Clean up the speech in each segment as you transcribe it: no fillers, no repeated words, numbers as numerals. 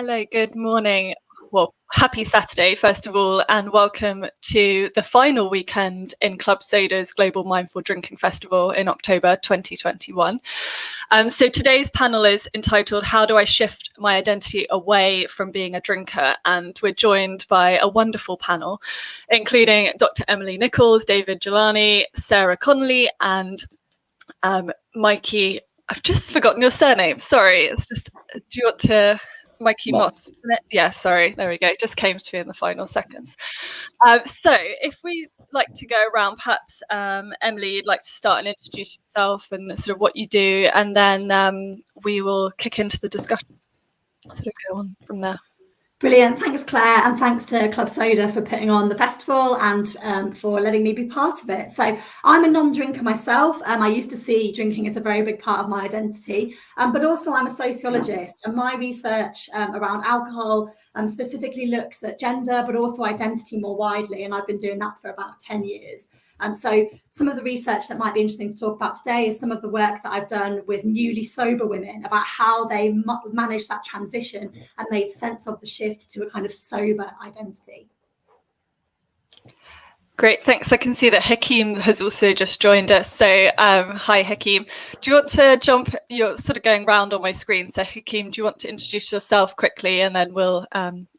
Hello, good morning. Well, happy Saturday, first of all, and welcome to the final weekend in Club Soda's Global Mindful Drinking Festival in October 2021. So today's panel is entitled, How Do I Shift My Identity Away from Being a Drinker? And we're joined by a wonderful panel, including Dr. Emily Nicholls, David Gilani, Sarah Connolly, and Mikey. I've just forgotten your surname. Sorry, it's just, do you want to... Mikey Moss. Yeah, sorry, there we go. It just came to me in the final seconds. So if we like to go around, perhaps Emily, you'd like to start and introduce yourself and sort of what you do, and then we will kick into the discussion. Sort of go on from there. Brilliant. Thanks, Claire, and thanks to Club Soda for putting on the festival and for letting me be part of it. So I'm a non-drinker myself. I used to see drinking as a very big part of my identity, but also I'm a sociologist, and my research around alcohol specifically looks at gender, but also identity more widely, and I've been doing that for about 10 years. So some of the research that might be interesting to talk about today is some of the work that I've done with newly sober women about how they managed that transition and made sense of the shift to a kind of sober identity. Great, thanks. I can see that Hakeem has also just joined us. So hi, Hakeem. Do you want to jump? You're sort of going round on my screen. So Hakeem, do you want to introduce yourself quickly and then we'll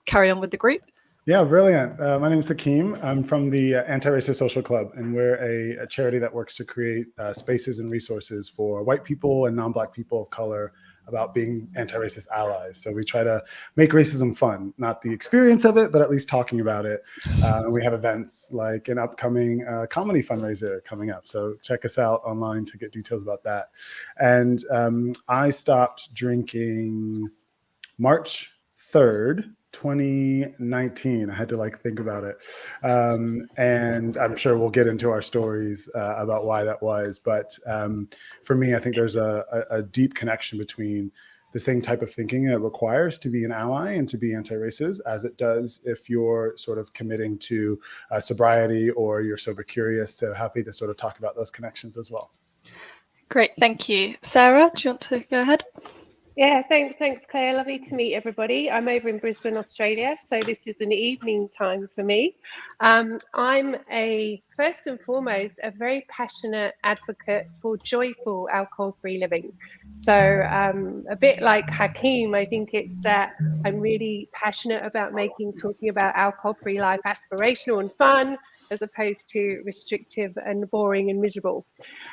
carry on with the group? Yeah, brilliant. My name is Hakeem. I'm from the Anti-Racist Social Club, and we're a charity that works to create spaces and resources for white people and non-Black people of color about being anti-racist allies. So we try to make racism fun, not the experience of it, but at least talking about it. We have events like an upcoming comedy fundraiser coming up. So check us out online to get details about that. And I stopped drinking March 3rd, 2019. I had to think about it. And I'm sure we'll get into our stories about why that was. But for me, I think there's a deep connection between the same type of thinking it requires to be an ally and to be anti-racist as it does if you're sort of committing to sobriety or you're sober curious. So happy to sort of talk about those connections as well. Great, thank you. Sarah, do you want to go ahead? Yeah, thanks, Claire. Lovely to meet everybody. I'm over in Brisbane, Australia, so this is an evening time for me. I'm first and foremost, a very passionate advocate for joyful alcohol-free living. So a bit like Hakeem, I think it's that I'm really passionate about talking about alcohol-free life aspirational and fun, as opposed to restrictive and boring and miserable.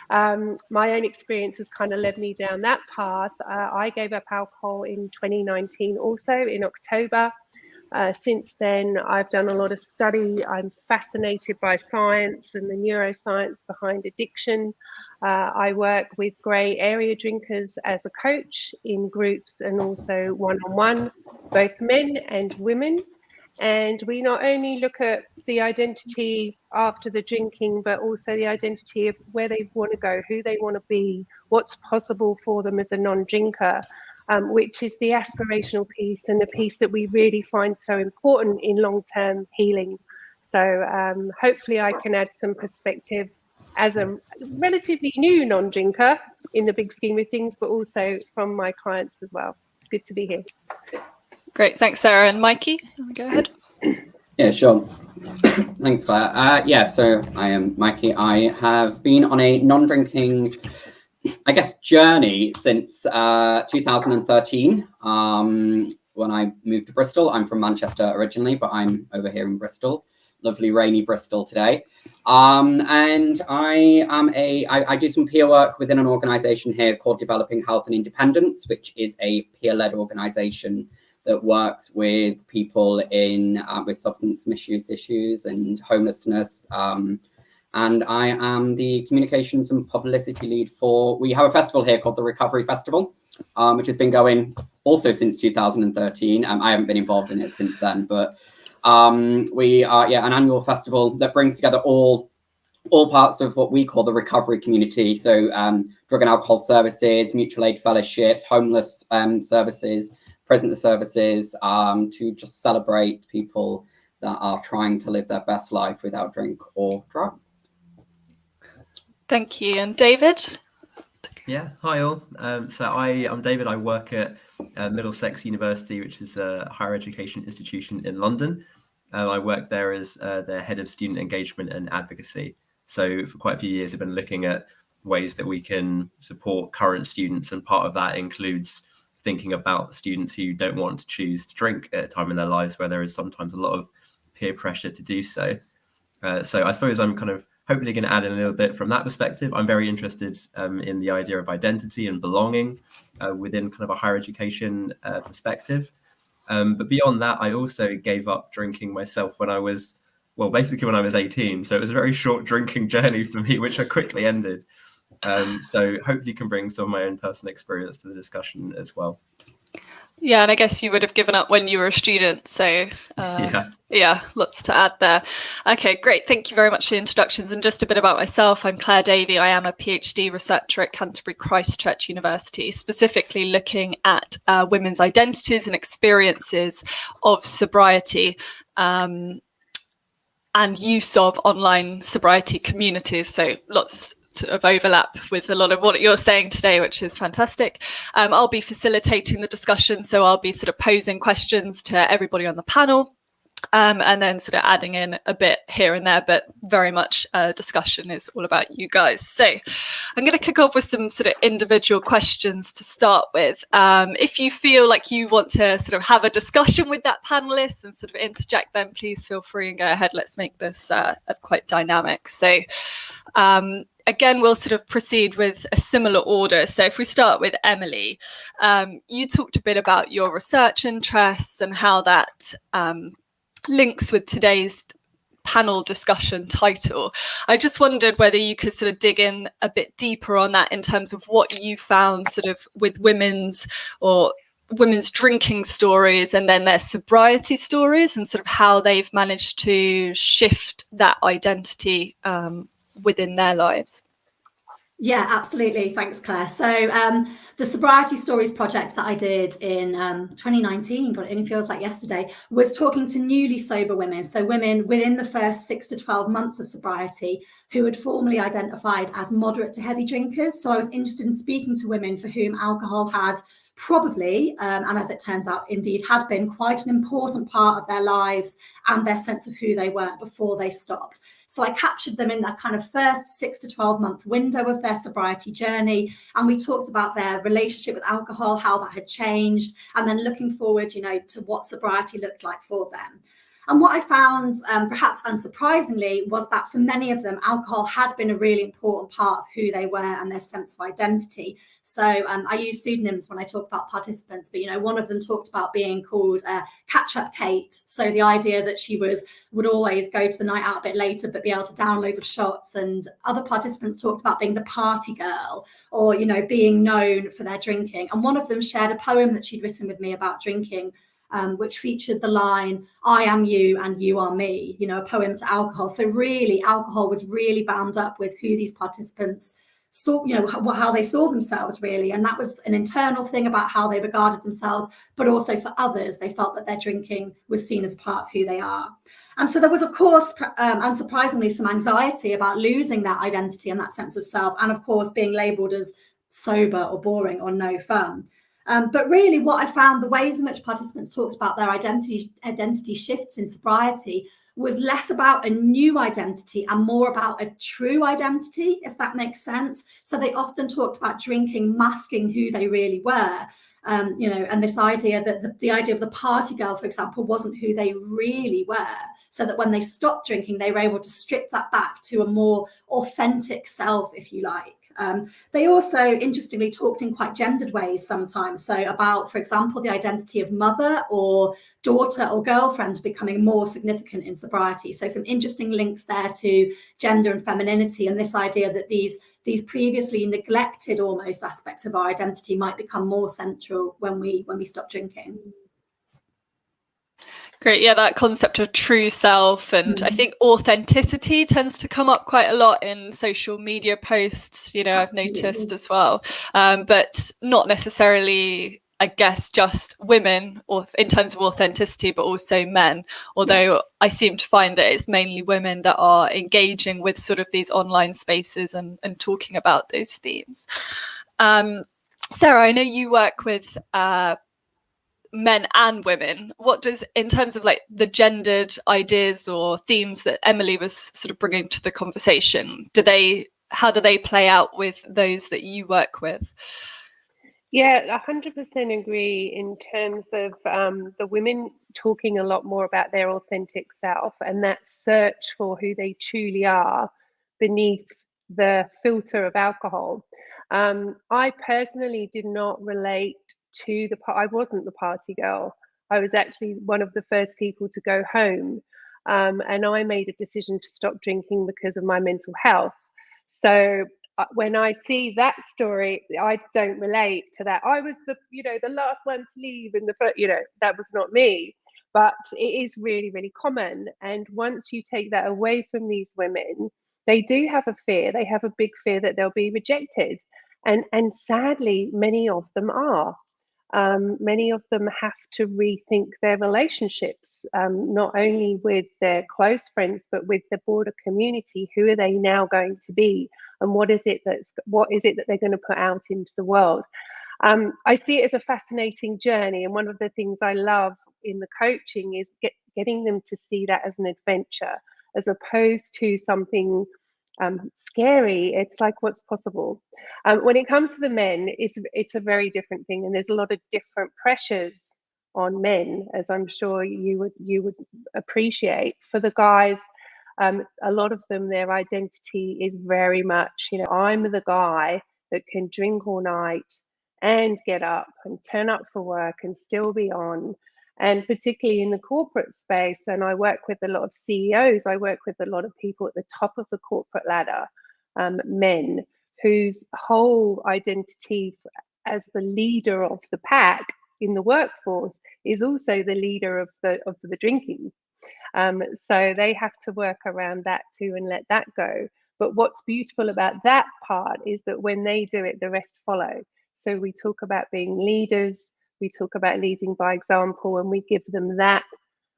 My own experience has kind of led me down that path. I gave up alcohol in 2019, also in October. Since then, I've done a lot of study. I'm fascinated by science and the neuroscience behind addiction. I work with grey area drinkers as a coach in groups and also one-on-one, both men and women. And we not only look at the identity after the drinking, but also the identity of where they want to go, who they want to be, what's possible for them as a non-drinker, which is the aspirational piece and the piece that we really find so important in long-term healing. So hopefully I can add some perspective as a relatively new non-drinker in the big scheme of things, but also from my clients as well. It's good to be here. Great, thanks, Sarah. And Mikey, you want to go ahead? Yeah, sure. Thanks, Claire. So I am Mikey. I have been on a non-drinking, journey since 2013, when I moved to Bristol. I'm from Manchester originally, but I'm over here in Bristol. Lovely rainy Bristol today. And I do some peer work within an organisation here called Developing Health and Independence, which is a peer-led organisation that works with people in with substance misuse issues and homelessness. And I am the communications and publicity lead we have a festival here called the Recovery Festival, which has been going also since 2013. I haven't been involved in it since then, but we are an annual festival that brings together all parts of what we call the recovery community. So drug and alcohol services, mutual aid fellowships, homeless services, prison services, to just celebrate people that are trying to live their best life without drink or drugs. Thank you. And David? Yeah, hi all. So I'm David. I work at Middlesex University, which is a higher education institution in London. I work there as their head of student engagement and advocacy. So for quite a few years, I've been looking at ways that we can support current students, and part of that includes thinking about students who don't want to choose to drink at a time in their lives where there is sometimes a lot of peer pressure to do so. So I suppose I'm kind of hopefully going to add in a little bit from that perspective. I'm very interested in the idea of identity and belonging within kind of a higher education perspective. But beyond that, I also gave up drinking myself when I was, well, basically when I was 18. So it was a very short drinking journey for me, which I quickly ended. So hopefully can bring some of my own personal experience to the discussion as well. Yeah, and I guess you would have given up when you were a student. So yeah, lots to add there. Okay, great. Thank you very much for the introductions. And just a bit about myself. I'm Claire Davey. I am a PhD researcher at Canterbury Christ Church University, specifically looking at women's identities and experiences of sobriety and use of online sobriety communities. So lots of overlap with a lot of what you're saying today, which is fantastic. I'll be facilitating the discussion, so I'll be sort of posing questions to everybody on the panel, and then sort of adding in a bit here and there, but very much discussion is all about you guys. So I'm going to kick off with some sort of individual questions to start with. If you feel like you want to sort of have a discussion with that panelist and sort of interject, then please feel free and go ahead. Let's make this quite dynamic. So again, we'll sort of proceed with a similar order. So if we start with Emily, you talked a bit about your research interests and how that links with today's panel discussion title. I just wondered whether you could sort of dig in a bit deeper on that in terms of what you found sort of with women's drinking stories and then their sobriety stories, and sort of how they've managed to shift that identity within their lives. Yeah, absolutely. Thanks, Claire. So the Sobriety Stories project that I did in 2019, God, it only feels like yesterday, was talking to newly sober women. So women within the first 6 to 12 months of sobriety who had formerly identified as moderate to heavy drinkers. So I was interested in speaking to women for whom alcohol had probably, and as it turns out, indeed had been quite an important part of their lives and their sense of who they were before they stopped. So I captured them in that kind of first 6 to 12 month window of their sobriety journey. And we talked about their relationship with alcohol, how that had changed, and then looking forward, to what sobriety looked like for them. And what I found, perhaps unsurprisingly, was that for many of them, alcohol had been a really important part of who they were and their sense of identity. So I use pseudonyms when I talk about participants, but, one of them talked about being called Catch-Up Kate. So the idea that she would always go to the night out a bit later, but be able to down loads of shots. And other participants talked about being the party girl or, being known for their drinking. And one of them shared a poem that she'd written with me about drinking, which featured the line, "I am you and you are me," a poem to alcohol. So really, alcohol was really bound up with who these participants saw, how they saw themselves really. And that was an internal thing about how they regarded themselves, but also for others, they felt that their drinking was seen as part of who they are. And so there was, of course, unsurprisingly, some anxiety about losing that identity and that sense of self. And of course, being labelled as sober or boring or no fun. But really what I found, the ways in which participants talked about their identity shifts in sobriety was less about a new identity and more about a true identity, if that makes sense. So they often talked about drinking masking who they really were, and this idea that the idea of the party girl, for example, wasn't who they really were. So that when they stopped drinking, they were able to strip that back to a more authentic self, if you like. They also, interestingly, talked in quite gendered ways sometimes. So about, for example, the identity of mother or daughter or girlfriend becoming more significant in sobriety. So some interesting links there to gender and femininity, and this idea that these previously neglected almost aspects of our identity might become more central when we stop drinking. Great. Yeah, that concept of true self, and I think authenticity tends to come up quite a lot in social media posts, I've noticed as well, but not necessarily, I guess, just women or in terms of authenticity, but also men, although I seem to find that it's mainly women that are engaging with sort of these online spaces and talking about those themes. Sarah, I know you work with men and women. What does, in terms of like the gendered ideas or themes that Emily was sort of bringing to the conversation, how do they play out with those that you work with? Yeah, 100% agree in terms of the women talking a lot more about their authentic self and that search for who they truly are beneath the filter of alcohol. I personally did not relate to I wasn't the party girl. I was actually one of the first people to go home, and I made a decision to stop drinking because of my mental health. So when I see that story, I don't relate to that. I was the last one to leave in the first, that was not me. But it is really, really common. And once you take that away from these women, they do have a fear. They have a big fear that they'll be rejected. And sadly, many of them are. Many of them have to rethink their relationships, not only with their close friends, but with the broader community. Who are they now going to be? And what is it that they're going to put out into the world? I see it as a fascinating journey. And one of the things I love in the coaching is getting them to see that as an adventure, as opposed to something scary. It's like, what's possible. When it comes to the men, it's a very different thing, and there's a lot of different pressures on men, as I'm sure you would appreciate. For the guys, a lot of them, their identity is very much, I'm the guy that can drink all night and get up and turn up for work and still be on. And particularly in the corporate space, and I work with a lot of CEOs, I work with a lot of people at the top of the corporate ladder, men whose whole identity as the leader of the pack in the workforce is also the leader of the drinking. So they have to work around that too and let that go. But what's beautiful about that part is that when they do it, the rest follow. So we talk about being leaders, we talk about leading by example, and we give them that,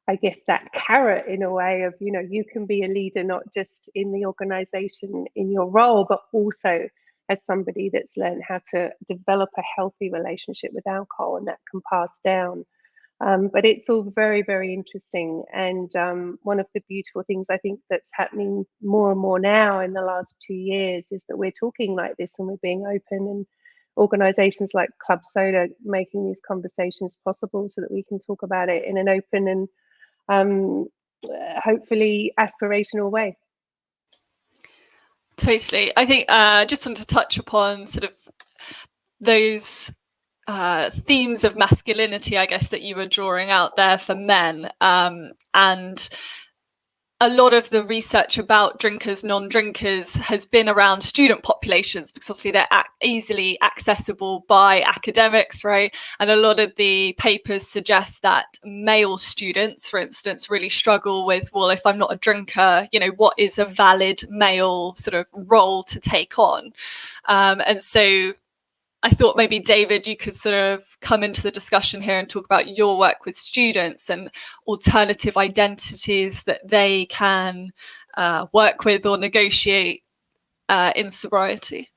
I guess, that carrot in a way of, you can be a leader not just in the organization in your role, but also as somebody that's learned how to develop a healthy relationship with alcohol, and that can pass down. But it's all very, very interesting. And one of the beautiful things I think that's happening more and more now in the last 2 years is that we're talking like this and we're being open, and organizations like Club Soda making these conversations possible so that we can talk about it in an open and hopefully aspirational way. Totally. I think just want to touch upon sort of those themes of masculinity, I guess, that you were drawing out there for men. And a lot of the research about drinkers, non-drinkers has been around student populations, because obviously they're easily accessible by academics, right? And a lot of the papers suggest that male students, for instance, really struggle with, well, if I'm not a drinker, what is a valid male sort of role to take on? And so I thought maybe, David, you could sort of come into the discussion here and talk about your work with students and alternative identities that they can work with or negotiate in sobriety.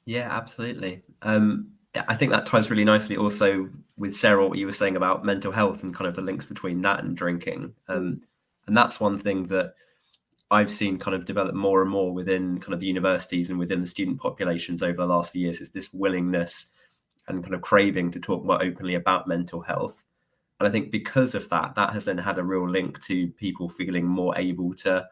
Yeah, absolutely. I think that ties really nicely also with Sarah, what you were saying about mental health and kind of the links between that and drinking. And that's one thing that I've seen kind of develop more and more within kind of the universities and within the student populations over the last few years, is this willingness and kind of craving to talk more openly about mental health. And I think because of that has then had a real link to people feeling more able to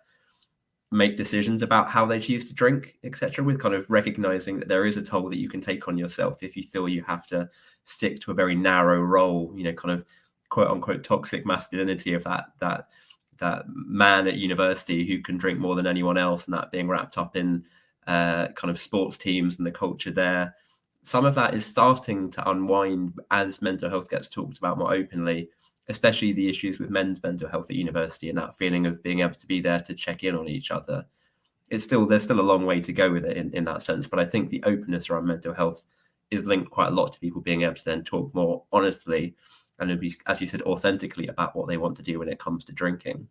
make decisions about how they choose to drink, etc., with kind of recognizing that there is a toll that you can take on yourself if you feel you have to stick to a very narrow role, kind of quote unquote toxic masculinity of that man at university who can drink more than anyone else, and that being wrapped up in kind of sports teams and the culture there. Some of that is starting to unwind as mental health gets talked about more openly, especially the issues with men's mental health at university and that feeling of being able to be there to check in on each other. There's still a long way to go with it in that sense, but I think the openness around mental health is linked quite a lot to people being able to then talk more honestly and be, as you said, authentically about what they want to do when it comes to drinking.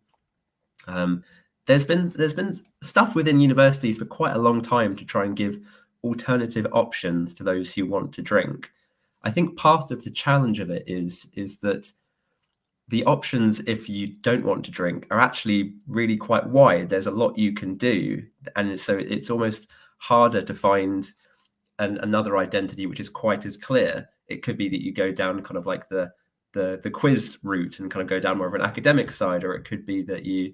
There's been stuff within universities for quite a long time to try and give alternative options to those who want to drink. I think part of the challenge of it is that the options, if you don't want to drink, are actually really quite wide. There's a lot you can do. And so it's almost harder to find another identity which is quite as clear. It could be that you go down kind of like the quiz route and kind of go down more of an academic side, or it could be that you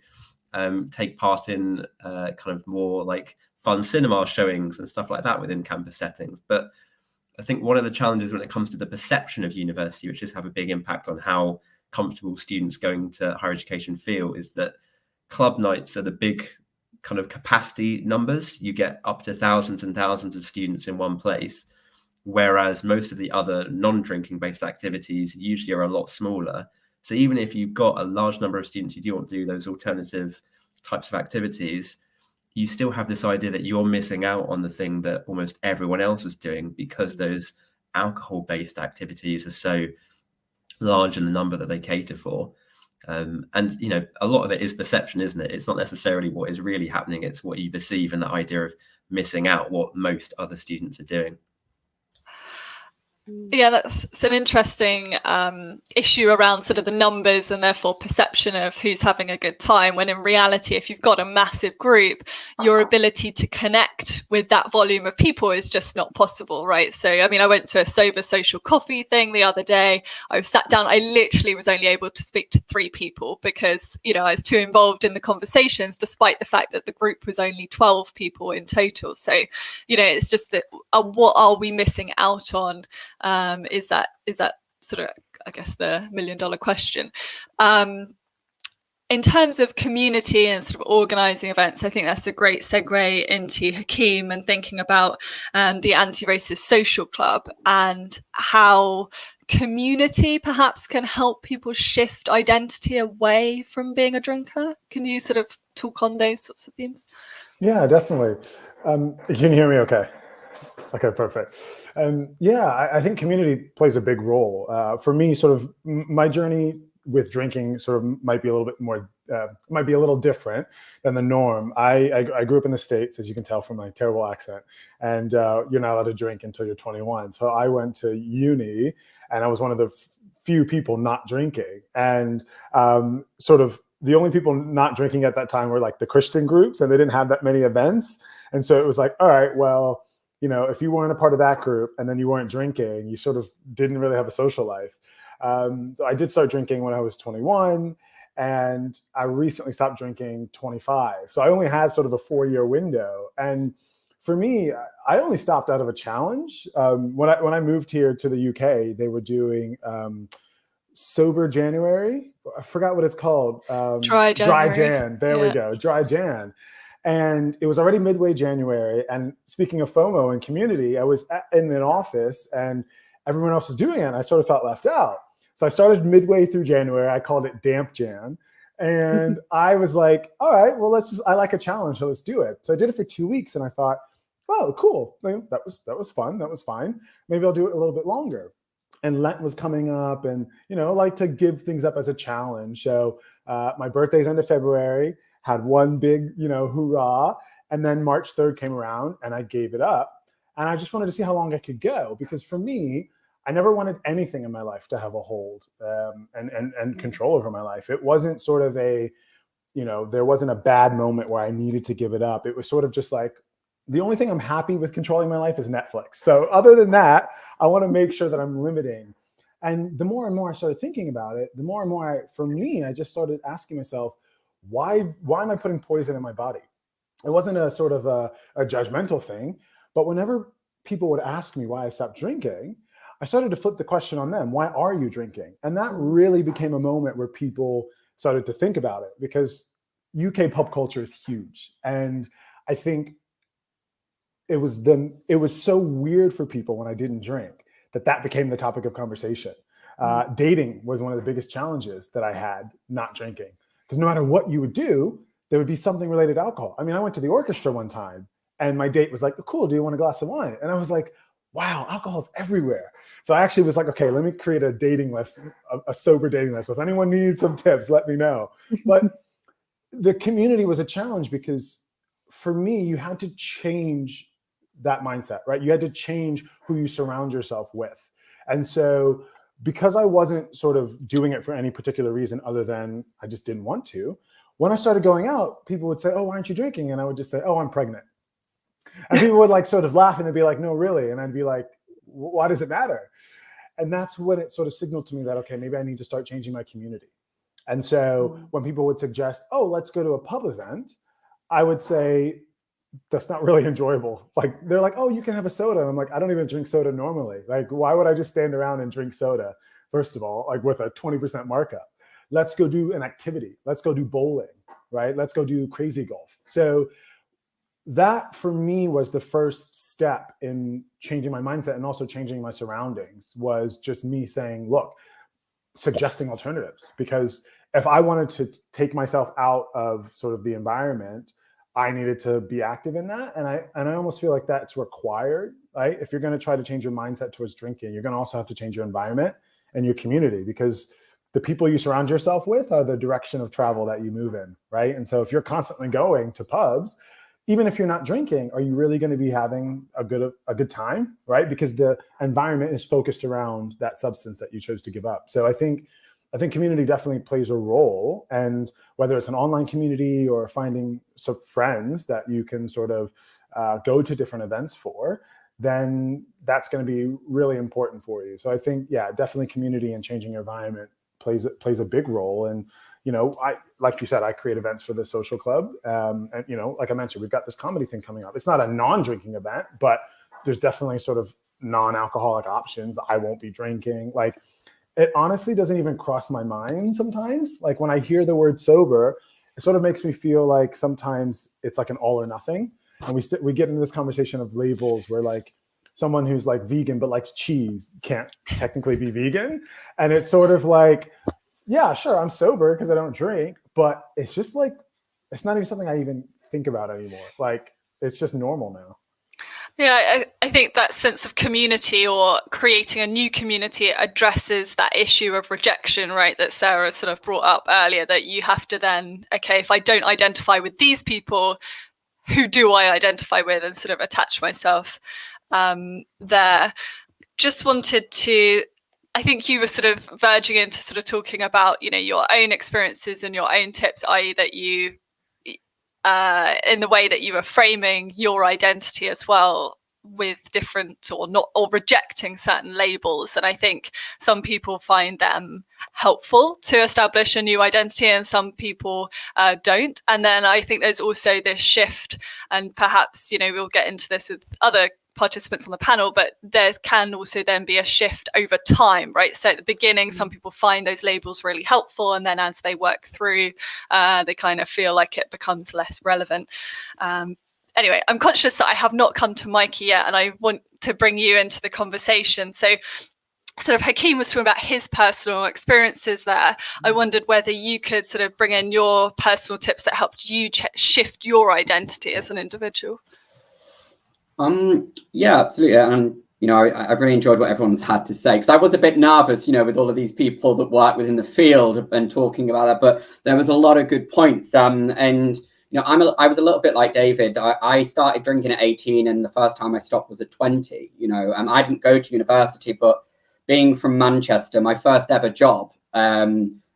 take part in kind of more like fun cinema showings and stuff like that within campus settings. But I think one of the challenges when it comes to the perception of university, which just have a big impact on how comfortable students going to higher education feel, is that club nights are the big kind of capacity numbers. You get up to thousands and thousands of students in one place, whereas most of the other non-drinking based activities usually are a lot smaller. So even if you've got a large number of students who do want to do those alternative types of activities, you still have this idea that you're missing out on the thing that almost everyone else is doing, because those alcohol-based activities are so large in the number that they cater for. And, you know, a lot of it is perception, isn't it? It's not necessarily what is really happening. It's what you perceive, and that idea of missing out what most other students are doing. Yeah, that's an interesting issue around sort of the numbers and therefore perception of who's having a good time, when in reality, if you've got a massive group, your ability to connect with that volume of people is just not possible, right? So, I mean, I went to a sober social coffee thing the other day. I was sat down, I literally was only able to speak to 3 people because, you know, I was too involved in the conversations, despite the fact that the group was only 12 people in total. So, you know, it's just that what are we missing out on? Is that sort of, I guess, the $1 million question. In terms of community and sort of organising events, I think that's a great segue into Hakeem and thinking about the Anti-Racist Social Club and how community perhaps can help people shift identity away from being a drinker. Can you sort of talk on those sorts of themes? Yeah, definitely. Can you hear me okay? Okay, perfect. Yeah, I think community plays a big role. For me, sort of my journey with drinking sort of might be a little bit more, might be a little different than the norm. I grew up in the States, as you can tell from my terrible accent, and you're not allowed to drink until you're 21. So I went to uni, and I was one of the few people not drinking. And sort of the only people not drinking at that time were like the Christian groups, and they didn't have that many events. And so it was like, all right, well, you know, if you weren't a part of that group and then you weren't drinking, you sort of didn't really have a social life. So I did start drinking when I was 21, and I recently stopped drinking 25. So I only had sort of a 4-year window. And for me, I only stopped out of a challenge. When I moved here to the UK, they were doing Sober January. I forgot what it's called. Dry January. Dry Jan. There we go. Dry Jan. And it was already midway January. And speaking of FOMO and community, I was in an office and everyone else was doing it. And I sort of felt left out. So I started midway through January. I called it Damp Jan. And I was like, all right, well, I like a challenge, so let's do it. So I did it for 2 weeks, and I thought, oh, cool. That was fun. That was fine. Maybe I'll do it a little bit longer. And Lent was coming up, and, you know, I like to give things up as a challenge. So my birthday's end of February, had one big, you know, hoorah. And then March 3rd came around and I gave it up. And I just wanted to see how long I could go, because for me, I never wanted anything in my life to have a hold and control over my life. It wasn't sort of a, you know, there wasn't a bad moment where I needed to give it up. It was sort of just like, the only thing I'm happy with controlling my life is Netflix. So other than that, I want to make sure that I'm limiting. And the more and more I started thinking about it, the more and more for me, I just started asking myself, why am I putting poison in my body? It wasn't a sort of a judgmental thing, but whenever people would ask me why I stopped drinking, I started to flip the question on them. Why are you drinking? And that really became a moment where people started to think about it, because UK pub culture is huge. And I think it was so weird for people when I didn't drink that became the topic of conversation. Dating was one of the biggest challenges that I had not drinking, because no matter what you would do, there would be something related to alcohol. I mean, I went to the orchestra one time and my date was like, cool, do you want a glass of wine? And I was like, wow, alcohol's everywhere. So I actually was like, okay, let me create a dating list, a sober dating list. So if anyone needs some tips, let me know. But the community was a challenge, because for me, you had to change that mindset, right? You had to change who you surround yourself with. And so because I wasn't sort of doing it for any particular reason other than I just didn't want to, when I started going out, people would say, oh, why aren't you drinking? And I would just say, oh, I'm pregnant. And people would like sort of laugh and they'd be like, no, really? And I'd be like, why does it matter? And that's when it sort of signaled to me that, okay, maybe I need to start changing my community. And so when people would suggest, oh, let's go to a pub event, I would say, that's not really enjoyable. Like, they're like, oh, you can have a soda. And I'm like, I don't even drink soda normally. Like, why would I just stand around and drink soda? First of all, like with a 20% markup. Let's go do an activity. Let's go do bowling, right? Let's go do crazy golf. So that for me was the first step in changing my mindset and also changing my surroundings, was just me saying, look, suggesting alternatives. Because if I wanted to take myself out of sort of the environment, I needed to be active in that. And I almost feel like that's required, right? If you're going to try to change your mindset towards drinking, you're going to also have to change your environment and your community, because the people you surround yourself with are the direction of travel that you move in, right? And so if you're constantly going to pubs, even if you're not drinking, are you really going to be having a good time, right? Because the environment is focused around that substance that you chose to give up. So I think community definitely plays a role, and whether it's an online community or finding some friends that you can sort of go to different events for, then that's going to be really important for you. So I think, yeah, definitely community and changing your environment plays a big role. And, you know, like you said, I create events for the social club. And, you know, like I mentioned, we've got this comedy thing coming up. It's not a non-drinking event, but there's definitely sort of non-alcoholic options. I won't be drinking. Like, it honestly doesn't even cross my mind sometimes. Like, when I hear the word sober, it sort of makes me feel like sometimes it's like an all or nothing. And we get into this conversation of labels where, like, someone who's like vegan but likes cheese can't technically be vegan. And it's sort of like, yeah, sure, I'm sober because I don't drink, but it's just like, it's not even something I even think about anymore. Like, it's just normal now. Yeah, I think that sense of community, or creating a new community, addresses that issue of rejection, right, that Sarah sort of brought up earlier, that you have to then, okay, if I don't identify with these people, who do I identify with, and sort of attach myself there. Just wanted to, I think you were sort of verging into sort of talking about, you know, your own experiences and your own tips, i.e. that you, in the way that you were framing your identity as well, with different or rejecting certain labels. And I think some people find them helpful to establish a new identity, and some people don't. And then I think there's also this shift, and perhaps, you know, we'll get into this with other participants on the panel, but there can also then be a shift over time, right? So at the beginning, some people find those labels really helpful, and then as they work through, they kind of feel like it becomes less relevant. Anyway, I'm conscious that I have not come to Mikey yet, and I want to bring you into the conversation. So sort of Hakeem was talking about his personal experiences there. I wondered whether you could sort of bring in your personal tips that helped you shift your identity as an individual. Yeah, absolutely. And, you know, I've really enjoyed what everyone's had to say, because I was a bit nervous, you know, with all of these people that work within the field and talking about that, but there was a lot of good points. And, you know, I was a little bit like David. I started drinking at 18, and the first time I stopped was at 20, you know, and I didn't go to university, but being from Manchester, my first ever job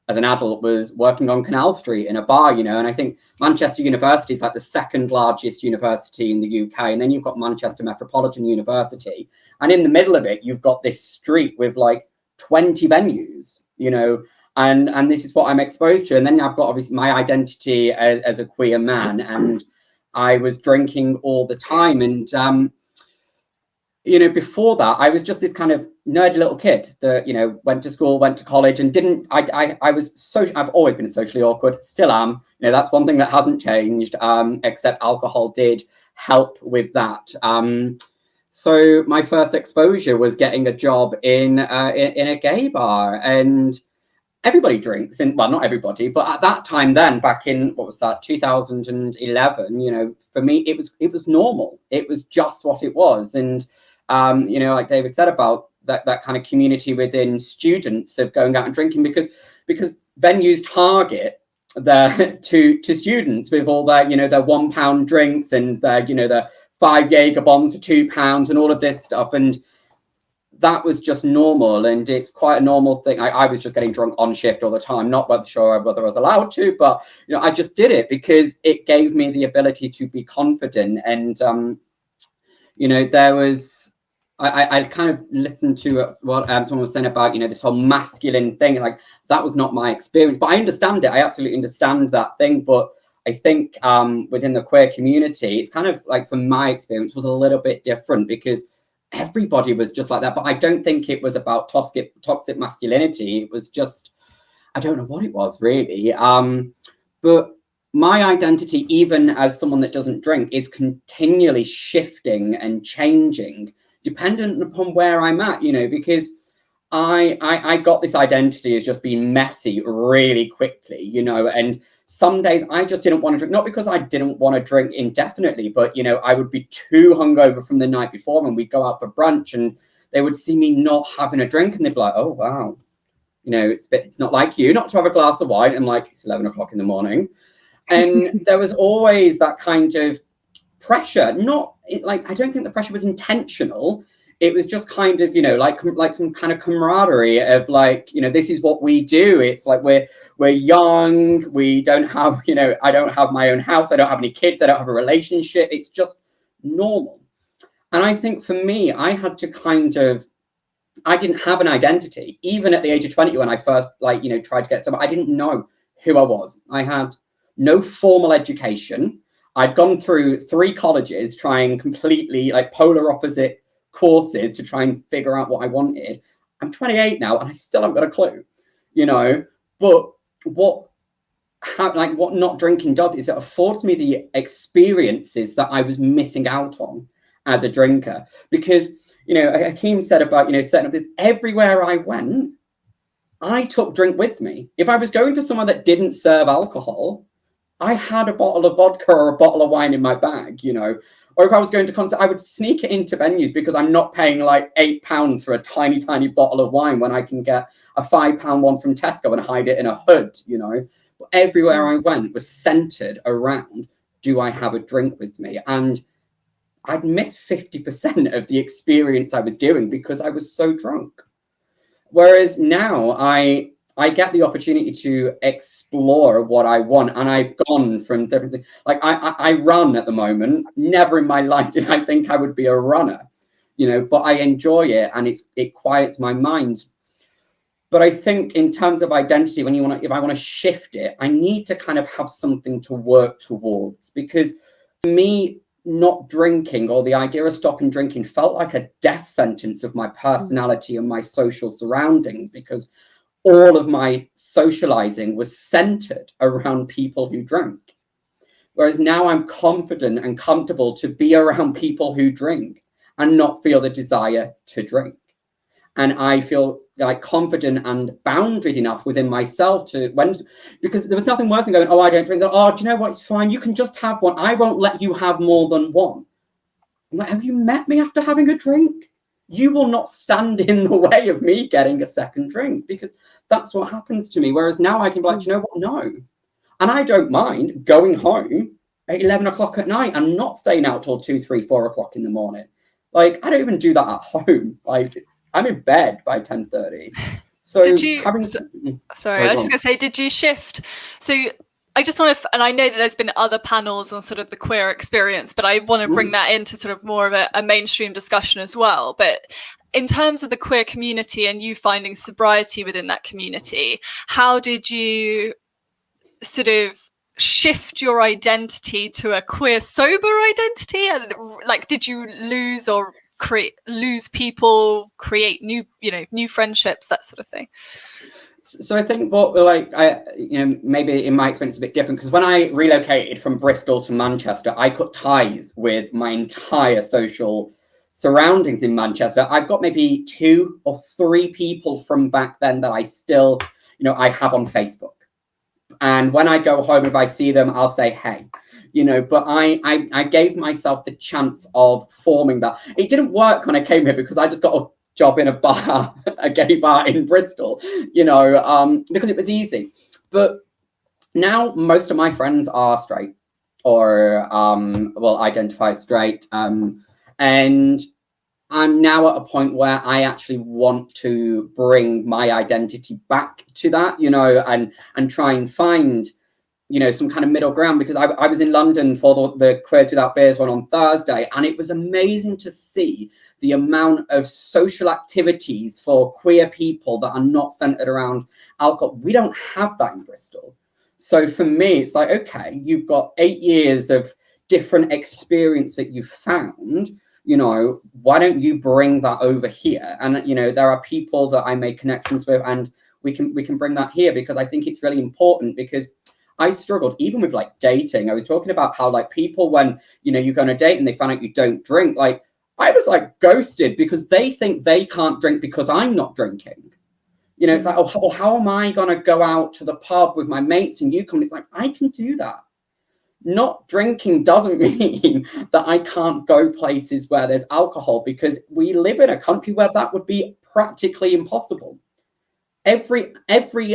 as an adult was working on Canal Street in a bar, you know, and I think Manchester University is like the second largest university in the UK. And then you've got Manchester Metropolitan University. And in the middle of it, you've got this street with like 20 venues, you know, and this is what I'm exposed to. And then I've got obviously my identity as a queer man, and I was drinking all the time. And, you know, before that, I was just this kind of nerdy little kid that, you know, went to school, went to college, and I've always been socially awkward, still am. You know, that's one thing that hasn't changed, except alcohol did help with that. So my first exposure was getting a job in a gay bar, and everybody drinks, and well, not everybody, but at that time then, back in, what was that, 2011, you know, for me, it was normal. It was just what it was. And, you know, like David said about that kind of community within students of going out and drinking, because venues target to students with all their, you know, their £1 drinks and their, you know, their 5 Jaeger bombs for £2 and all of this stuff. And that was just normal, and it's quite a normal thing. I was just getting drunk on shift all the time, not sure whether I was allowed to, but I just did it because it gave me the ability to be confident. And there was I kind of listened to what someone was saying about this whole masculine thing. Like, that was not my experience, but I understand it. I absolutely understand that thing. But I think within the queer community, it's kind of like, from my experience, was a little bit different, because everybody was just like that. But I don't think it was about toxic masculinity. It was just, I don't know what it was really. But my identity, even as someone that doesn't drink, is continually shifting and changing dependent upon where I'm at, because I got this identity as just being messy really quickly, and some days I just didn't want to drink, not because I didn't want to drink indefinitely, but, I would be too hungover from the night before, and we'd go out for brunch and they would see me not having a drink and they'd be like, oh, wow, it's not like you not to have a glass of wine. And like, it's 11 o'clock in the morning. And there was always that kind of pressure, I don't think the pressure was intentional. It was just kind of, like some kind of camaraderie of this is what we do. It's like, we're young. We don't have, I don't have my own house. I don't have any kids. I don't have a relationship. It's just normal. And I think for me, I had to I didn't have an identity, even at the age of 20, when I first, tried to get sober. I didn't know who I was. I had no formal education. I'd gone through 3 colleges, trying completely polar opposite courses to try and figure out what I wanted. I'm 28 now and I still haven't got a clue, but what not drinking does is it affords me the experiences that I was missing out on as a drinker. Because, Hakeem said about, setting up this, everywhere I went, I took drink with me. If I was going to somewhere that didn't serve alcohol, I had a bottle of vodka or a bottle of wine in my bag, or if I was going to concert, I would sneak it into venues, because I'm not paying £8 for a tiny, tiny bottle of wine when I can get a £5 one from Tesco and hide it in a hood, But everywhere I went was centered around, do I have a drink with me? And I'd miss 50% of the experience I was doing because I was so drunk. Whereas now I get the opportunity to explore what I want, and I've gone from different things. I run at the moment. Never in my life did I think I would be a runner, but I enjoy it, and it quiets my mind. But I think in terms of identity, if I want to shift it, I need to kind of have something to work towards, because for me, not drinking, or the idea of stopping drinking, felt like a death sentence of my personality and my social surroundings, because all of my socializing was centered around people who drank. Whereas now I'm confident and comfortable to be around people who drink and not feel the desire to drink. And I feel confident and boundaried enough within myself because there was nothing worse than going, oh, I don't drink. Oh, do you know what? It's fine. You can just have one. I won't let you have more than one. I'm like, have you met me after having a drink? You will not stand in the way of me getting a second drink, because that's what happens to me. Whereas now I can be like, do you know what? No. And I don't mind going home at 11 o'clock at night and not staying out till 2, 3, 4 o'clock in the morning. I don't even do that at home. I'm in bed by 10:30. So did you, sorry, I was just going to say, did you shift? So I just want to, and I know that there's been other panels on sort of the queer experience, but I want to bring that into sort of more of a mainstream discussion as well. But in terms of the queer community and you finding sobriety within that community, how did you sort of shift your identity to a queer sober identity? And did you lose people, create new friendships, that sort of thing? So I think maybe in my experience it's a bit different, because when I relocated from Bristol to Manchester, I cut ties with my entire social surroundings in Manchester. I've got maybe 2 or 3 people from back then that I still, I have on Facebook. And when I go home, if I see them, I'll say, hey, but I gave myself the chance of forming that. It didn't work when I came here, because I just got a job in a bar, a gay bar in Bristol, because it was easy. But now most of my friends are straight, or identify straight. And I'm now at a point where I actually want to bring my identity back to that, you know, and try and find, you know, some kind of middle ground, because I was in London for the Queers Without Beers one on Thursday, and it was amazing to see the amount of social activities for queer people that are not centered around alcohol. We don't have that in Bristol. So for me, it's like, okay, you've got 8 years of different experience that you've found, you know, why don't you bring that over here? And, you know, there are people that I make connections with, and we can bring that here, because I think it's really important, because I struggled even with like dating. I was talking about how like people, when, you know, you go on a date and they find out you don't drink, like I was like ghosted because they think they can't drink because I'm not drinking. You know, it's like, oh, well, how am I going to go out to the pub with my mates and you come? It's like, I can do that. Not drinking doesn't mean that I can't go places where there's alcohol, because we live in a country where that would be practically impossible. Every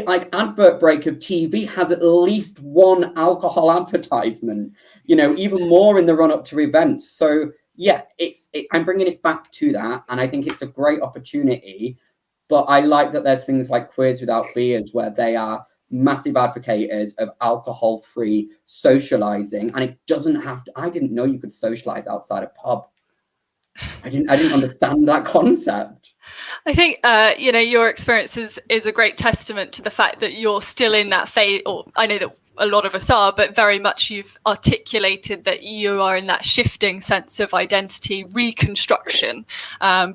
like advert break of TV has at least one alcohol advertisement, you know, even more in the run up to events. So yeah, I'm bringing it back to that, and I think it's a great opportunity. But I like that there's things like Queers Without Beers, where they are massive advocates of alcohol-free socializing, and it doesn't have to. I didn't know you could socialize outside a pub. I didn't understand that concept. I think you know, your experience is a great testament to the fact that you're still in that phase, or I know that a lot of us are, but very much you've articulated that you are in that shifting sense of identity reconstruction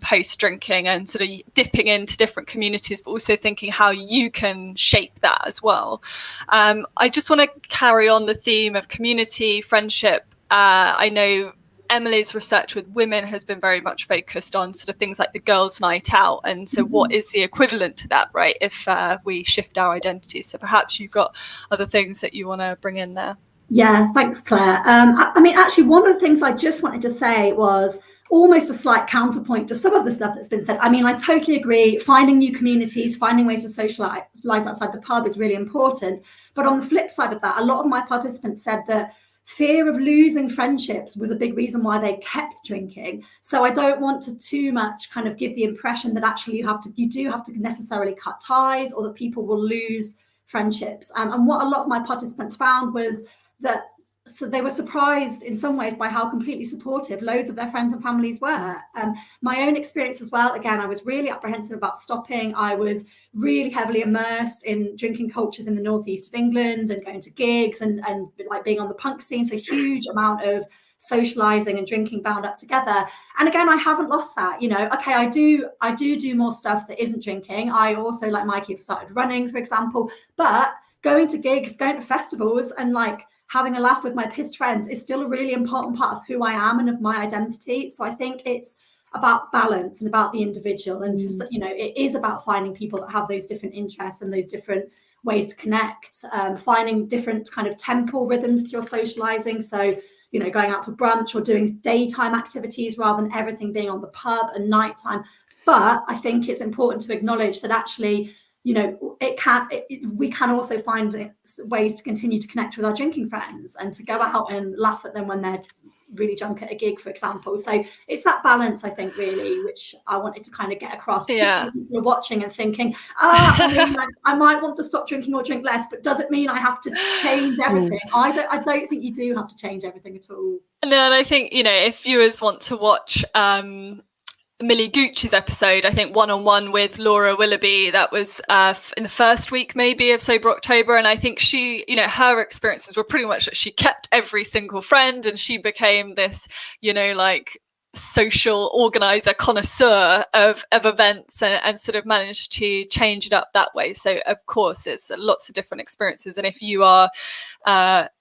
post drinking, and sort of dipping into different communities, but also thinking how you can shape that as well. I just want to carry on the theme of community, friendship. I know Emily's research with women has been very much focused on sort of things like the girls' night out. And so what is the equivalent to that, right, if we shift our identities? So perhaps you've got other things that you want to bring in there. Yeah, thanks, Claire. I mean, actually, one of the things I just wanted to say was almost a slight counterpoint to some of the stuff that's been said. I mean, I totally agree. Finding new communities, finding ways to socialize outside the pub is really important. But on the flip side of that, a lot of my participants said that fear of losing friendships was a big reason why they kept drinking. So I don't want to too much kind of give the impression that actually you do have to necessarily cut ties, or that people will lose friendships. And what a lot of my participants found was that, so they were surprised in some ways by how completely supportive loads of their friends and families were. My own experience as well, again, I was really apprehensive about stopping. I was really heavily immersed in drinking cultures in the northeast of England, and going to gigs and like being on the punk scene. So huge amount of socializing and drinking bound up together. And again, I haven't lost that. You know, okay, I do more stuff that isn't drinking. I also, like Mikey, have started running, for example, but going to gigs, going to festivals, and like having a laugh with my pissed friends is still a really important part of who I am and of my identity. So I think it's about balance and about the individual. And, you know, it is about finding people that have those different interests and those different ways to connect, finding different kind of temporal rhythms to your socializing. So, you know, going out for brunch or doing daytime activities rather than everything being on the pub and nighttime. But I think it's important to acknowledge that actually, you know, we can also find ways to continue to connect with our drinking friends and to go out and laugh at them when they're really drunk at a gig, for example. So it's that balance, I think, really, which I wanted to kind of get across. Yeah. If you're watching and thinking, I might want to stop drinking or drink less, but does it mean I have to change everything? I don't think you do have to change everything at all. No, and I think, you know, if viewers want to watch Millie Gooch's episode, I think one-on-one with Laura Willoughby, that was in the first week maybe of Sober October, and I think she, you know, her experiences were pretty much that she kept every single friend, and she became this, you know, like social organizer, connoisseur of events, and sort of managed to change it up that way. So of course it's lots of different experiences, and if you are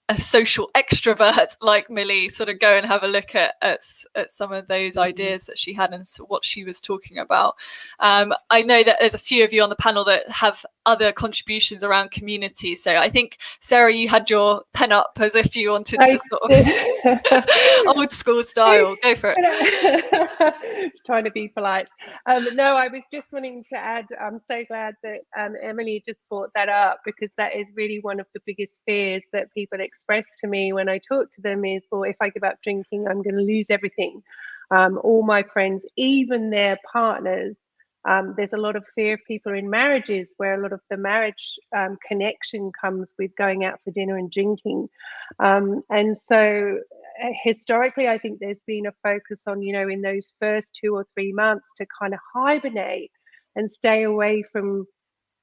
a social extrovert like Millie, sort of go and have a look at some of those ideas that she had and what she was talking about. I know that there's a few of you on the panel that have other contributions around community. So I think, Sarah, you had your pen up as if you wanted to sort of old school style. Go for it. Trying to be polite. No, I was just wanting to add, I'm so glad that Emily just brought that up, because that is really one of the biggest fears that people express to me when I talk to them is, well, if I give up drinking, I'm going to lose everything. All my friends, even their partners. There's a lot of fear of people in marriages where a lot of the marriage connection comes with going out for dinner and drinking. And so historically, I think there's been a focus on, in those first 2 or 3 months to kind of hibernate and stay away from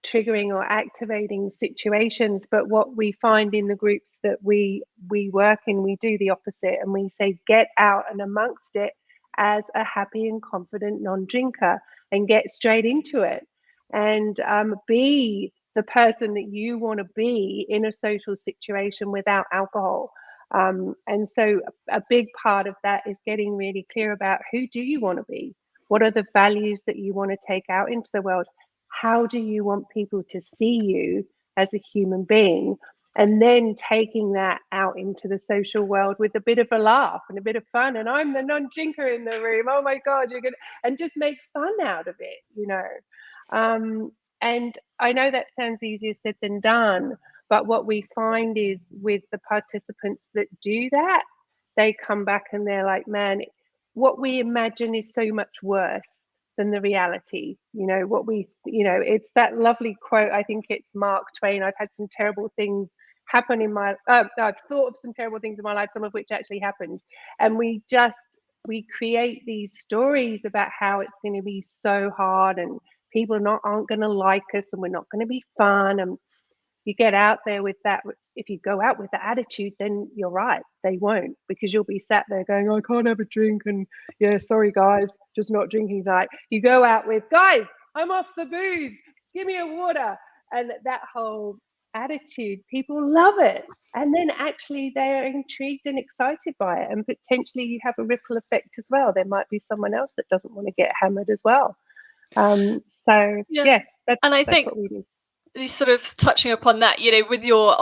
triggering or activating situations. But what we find in the groups that we work in, we do the opposite, and we say get out and amongst it as a happy and confident non-drinker and get straight into it, and be the person that you want to be in a social situation without alcohol. And so a big part of that is getting really clear about who do you want to be? What are the values that you want to take out into the world? How do you want people to see you as a human being? And then taking that out into the social world with a bit of a laugh and a bit of fun. And I'm the non-drinker in the room. Oh my God, you're good. And just make fun out of it, And I know that sounds easier said than done, but what we find is with the participants that do that, they come back and they're like, man, what we imagine is so much worse than the reality. It's that lovely quote. I think it's Mark Twain. I've had some terrible things happen in my I've thought of some terrible things in my life, some of which actually happened, and we create these stories about how it's going to be so hard and people aren't going to like us and we're not going to be fun. And you get out there with that. If you go out with the attitude, then you're right, they won't, because you'll be sat there going, I can't have a drink, and yeah, sorry guys, just not drinking tonight. You go out with, guys, I'm off the booze, give me a water, and that whole attitude, people love it, and then actually they're intrigued and excited by it, and potentially you have a ripple effect as well. There might be someone else that doesn't want to get hammered as well. So yeah, that's think what we do. Sort of touching upon that, with your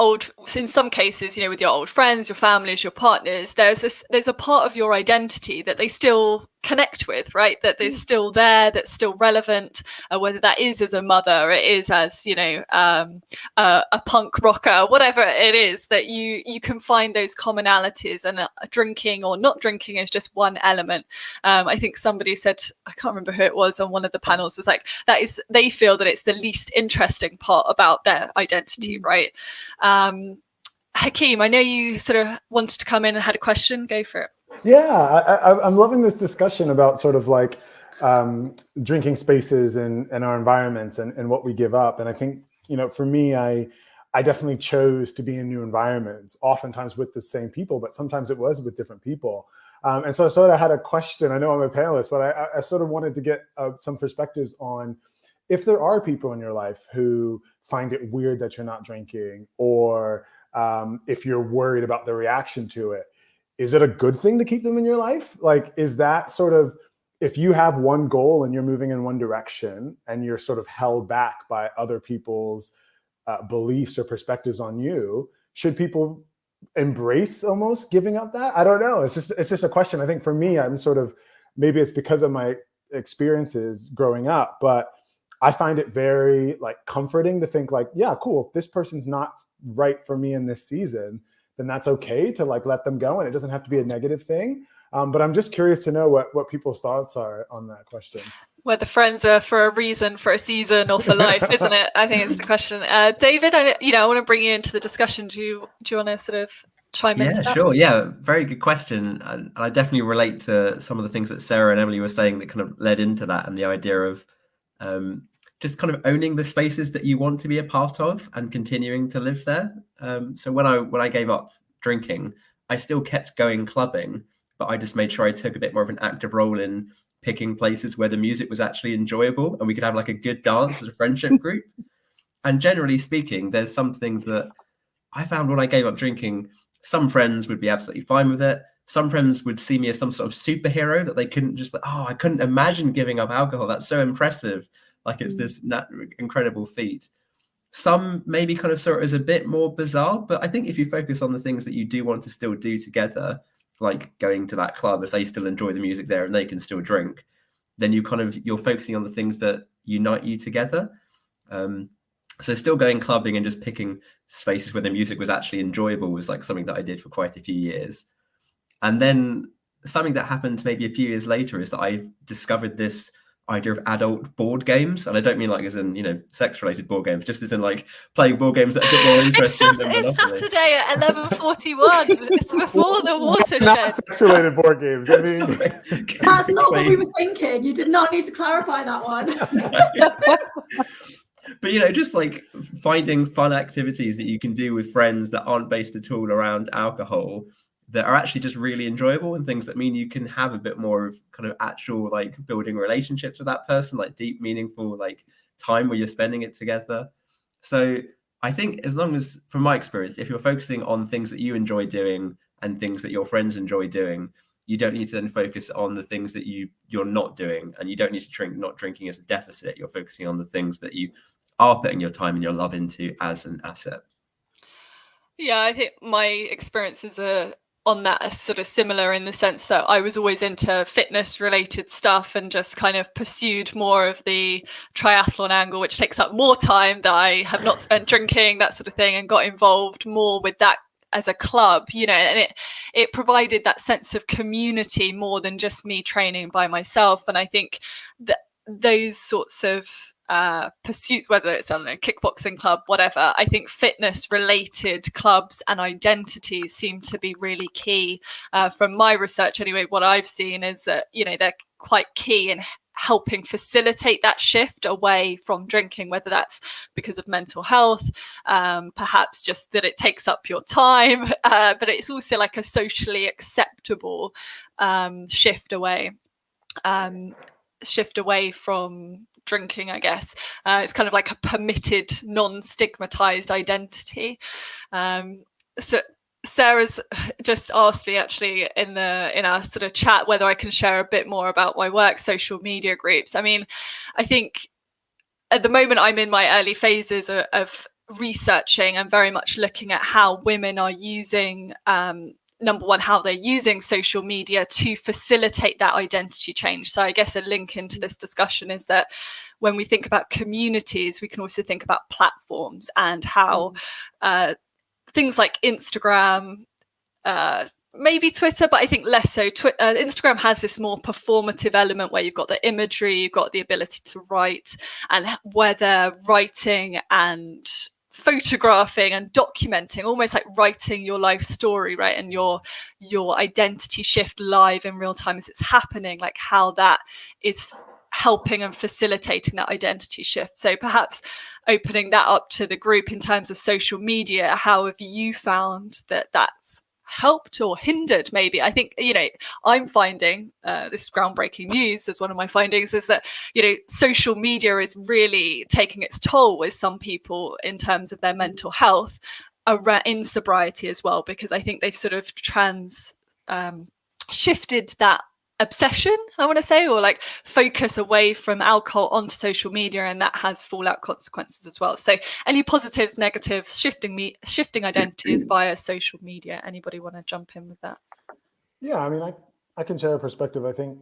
in some cases, with your old friends, your families, your partners, there's a part of your identity that they still connect with, right? That is still there, that's still relevant, whether that is as a mother, it is as a punk rocker, whatever it is, that you can find those commonalities, and drinking or not drinking is just one element. I think somebody said, I can't remember who it was on one of the panels, was like, they feel that it's the least interesting part about their identity, right? Hakeem, I know you sort of wanted to come in and had a question. Go for it. Yeah, I'm loving this discussion about sort of like drinking spaces and our environments and what we give up. And I think, for me, I definitely chose to be in new environments, oftentimes with the same people, but sometimes it was with different people. And so I sort of had a question. I know I'm a panelist, but I sort of wanted to get some perspectives on if there are people in your life who find it weird that you're not drinking, or if you're worried about the reaction to it. Is it a good thing to keep them in your life? Like, is that sort of, if you have one goal and you're moving in one direction and you're sort of held back by other people's beliefs or perspectives on you, should people embrace almost giving up that? I don't know. It's just a question. I think for me, I'm sort of, maybe it's because of my experiences growing up, but I find it very like comforting to think like, yeah, cool. If this person's not right for me in this season, then that's okay to like let them go, and it doesn't have to be a negative thing. But I'm just curious to know what people's thoughts are on that question. Whether friends are for a reason, for a season, or for life, isn't it? I think it's the question. David, I want to bring you into the discussion. Do you want to sort of chime into that? Yeah, sure. Yeah, very good question. And I definitely relate to some of the things that Sarah and Emily were saying that kind of led into that, and the idea of just kind of owning the spaces that you want to be a part of and continuing to live there. So when I gave up drinking, I still kept going clubbing, but I just made sure I took a bit more of an active role in picking places where the music was actually enjoyable and we could have like a good dance as a friendship group. And generally speaking, there's something that I found when I gave up drinking, some friends would be absolutely fine with it. Some friends would see me as some sort of superhero that they couldn't just like, I couldn't imagine giving up alcohol. That's so impressive. Like it's this incredible feat. Some maybe kind of saw it as a bit more bizarre, but I think if you focus on the things that you do want to still do together, like going to that club, if they still enjoy the music there and they can still drink, then you're focusing on the things that unite you together. So still going clubbing and just picking spaces where the music was actually enjoyable was like something that I did for quite a few years. And then something that happened maybe a few years later is that I've discovered this idea of adult board games, and I don't mean like as in, you know, sex related board games, just as in like playing board games that are a bit more interesting than Monopoly. It's Saturday at 11:41. It's before the watershed. Not sex related board games. I mean, that's not what we were thinking. You did not need to clarify that one. But, you know, just like finding fun activities that you can do with friends that aren't based at all around alcohol, that are actually just really enjoyable, and things that mean you can have a bit more of kind of actual like building relationships with that person, like deep, meaningful like time where you're spending it together. So I think, as long as, from my experience, if you're focusing on things that you enjoy doing and things that your friends enjoy doing, you don't need to then focus on the things that you're not doing, and you don't need to not drinking as a deficit. You're focusing on the things that you are putting your time and your love into as an asset. Yeah, I think my experiences are on that are sort of similar, in the sense that I was always into fitness related stuff and just kind of pursued more of the triathlon angle, which takes up more time that I have not spent drinking, that sort of thing, and got involved more with that as a club, you know, and it provided that sense of community more than just me training by myself. And I think that those sorts of pursuits, whether it's, I don't know, kickboxing club, whatever, I think fitness related clubs and identities seem to be really key. From my research anyway, what I've seen is that, you know, they're quite key in helping facilitate that shift away from drinking, whether that's because of mental health, perhaps just that it takes up your time, but it's also like a socially acceptable shift away from drinking, I guess. It's kind of like a permitted, non-stigmatized identity. So Sarah's just asked me actually in our sort of chat whether I can share a bit more about my work, social media groups. I mean, I think at the moment I'm in my early phases of researching and very much looking at how women are using number one, how they're using social media to facilitate that identity change. So I guess a link into this discussion is that when we think about communities, we can also think about platforms, and how things like Instagram, maybe Twitter, but I think less so. Instagram has this more performative element where you've got the imagery, you've got the ability to write, and where they're writing and photographing and documenting, almost like writing your life story, right? And your identity shift live in real time as it's happening, like how that is helping and facilitating that identity shift. So perhaps opening that up to the group in terms of social media, how have you found that that's helped or hindered? Maybe, I think, you know, I'm finding this is groundbreaking news, as one of my findings is that, you know, social media is really taking its toll with some people in terms of their mental health in sobriety as well, because I think they've sort of shifted that obsession, I want to say, or like focus away from alcohol onto social media, and that has fallout consequences as well. So any positives, negatives, shifting identities via social media? Anybody want to jump in with that? Yeah, I mean, I can share a perspective. I think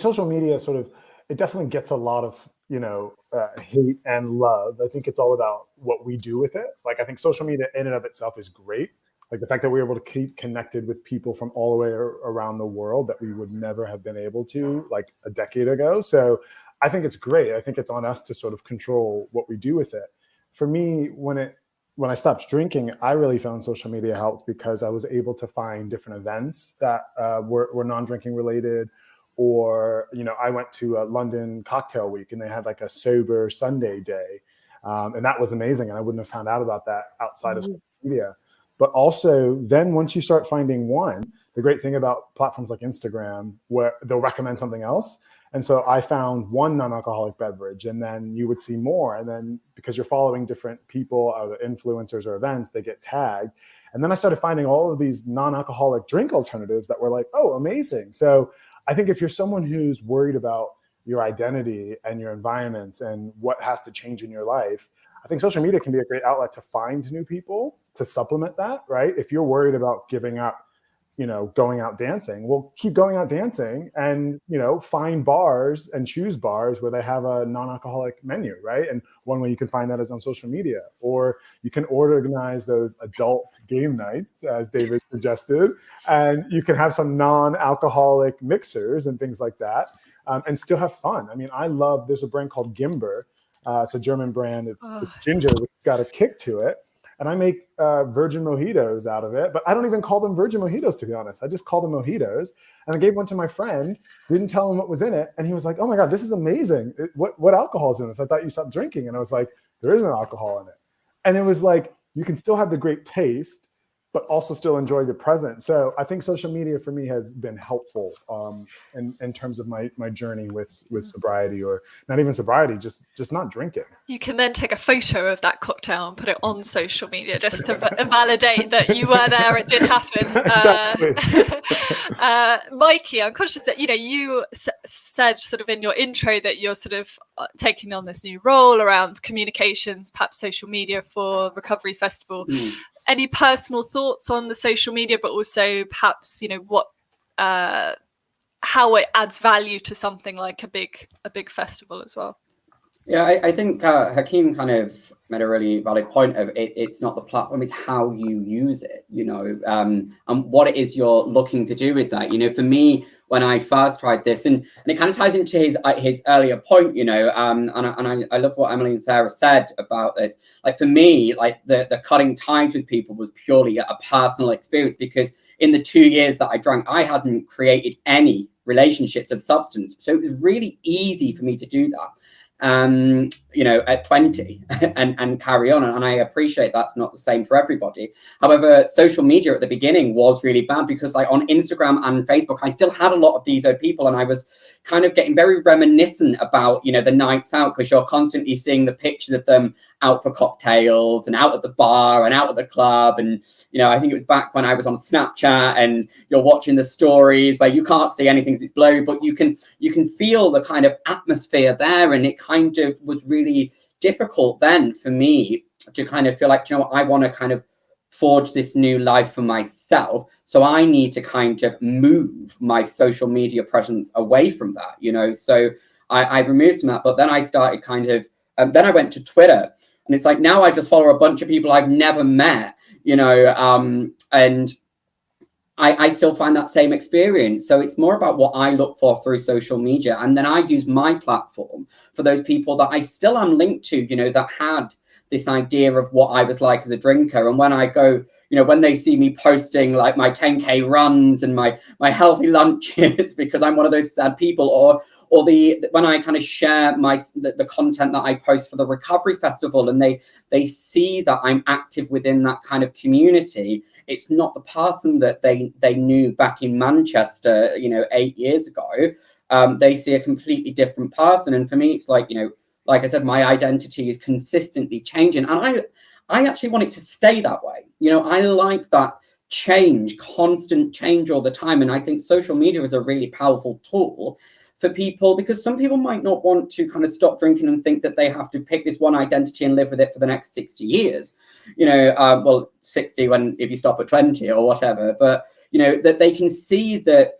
social media sort of, it definitely gets a lot of, you know, hate and love. I think it's all about what we do with it. Like, I think social media in and of itself is great. Like the fact that we're able to keep connected with people from all the way around the world that we would never have been able to like a decade ago. So I think it's great. I think it's on us to sort of control what we do with it. For me, when I stopped drinking, I really found social media helped because I was able to find different events that were non-drinking related. Or, you know, I went to a London cocktail week and they had like a sober Sunday day. And that was amazing. And I wouldn't have found out about that outside of social media. But also then once you start finding the great thing about platforms like Instagram, where they'll recommend something else. And so I found one non-alcoholic beverage, and then you would see more. And then because you're following different people, either influencers or events, they get tagged. And then I started finding all of these non-alcoholic drink alternatives that were like, oh, amazing. So I think if you're someone who's worried about your identity and your environments and what has to change in your life, I think social media can be a great outlet to find new people to supplement that, right? If you're worried about giving up, going out dancing. Well, keep going out dancing and, find bars and choose bars where they have a non-alcoholic menu, right? And one way you can find that is on social media, or you can organize those adult game nights, as David suggested, and you can have some non-alcoholic mixers and things like that, and still have fun. I mean, there's a brand called Gimber. It's a German brand. It's ginger, but it's got a kick to it. And I make virgin mojitos out of it, but I don't even call them virgin mojitos, to be honest. I just call them mojitos. And I gave one to my friend, didn't tell him what was in it. And he was like, oh my God, this is amazing. What alcohol is in this? I thought you stopped drinking. And I was like, there is no alcohol in it. And it was like, you can still have the great taste, but also still enjoy the present. So I think social media for me has been helpful in terms of my journey with sobriety, or not even sobriety, just not drinking. You can then take a photo of that cocktail and put it on social media just to validate that you were there, it did happen. Exactly. Mikey, I'm conscious that, you said sort of in your intro that you're sort of taking on this new role around communications, perhaps social media for Recovery Festival. Any personal thoughts on the social media, but also perhaps, what, how it adds value to something like a big festival as well? Yeah, I think Hakeem kind of made a really valid point of it. It's not the platform, it's how you use it, and what it is you're looking to do with that. For me, when I first tried this, and it kind of ties into his earlier point, and I love what Emily and Sarah said about this. Like for me, like the cutting ties with people was purely a personal experience, because in the 2 years that I drank, I hadn't created any relationships of substance. So it was really easy for me to do that. At 20 and carry on. And I appreciate that's not the same for everybody. However, social media at the beginning was really bad, because like on Instagram and Facebook, I still had a lot of these people, and I was kind of getting very reminiscent about, the nights out, because you're constantly seeing the pictures of them out for cocktails and out at the bar and out at the club. And, I think it was back when I was on Snapchat, and you're watching the stories where you can't see anything because it's blurry, but you can feel the kind of atmosphere there. And it kind of was really difficult then for me to kind of feel like, I want to kind of forge this new life for myself. So I need to kind of move my social media presence away from that, So I removed from that. But then I started then I went to Twitter, and it's like, now I just follow a bunch of people I've never met, and I still find that same experience. So it's more about what I look for through social media. And then I use my platform for those people that I still am linked to, that had this idea of what I was like as a drinker. And when I go, when they see me posting like my 10K runs and my healthy lunches, because I'm one of those sad people, or when I kind of share the content that I post for the Recovery Festival, and they see that I'm active within that kind of community, it's not the person that they knew back in Manchester, 8 years ago. They see a completely different person. And for me, it's like, like I said, my identity is consistently changing. And I actually want it to stay that way. I like that change, constant change all the time. And I think social media is a really powerful tool for people, because some people might not want to kind of stop drinking and think that they have to pick this one identity and live with it for the next 60 years, 60 if you stop at 20 or whatever, but, that they can see that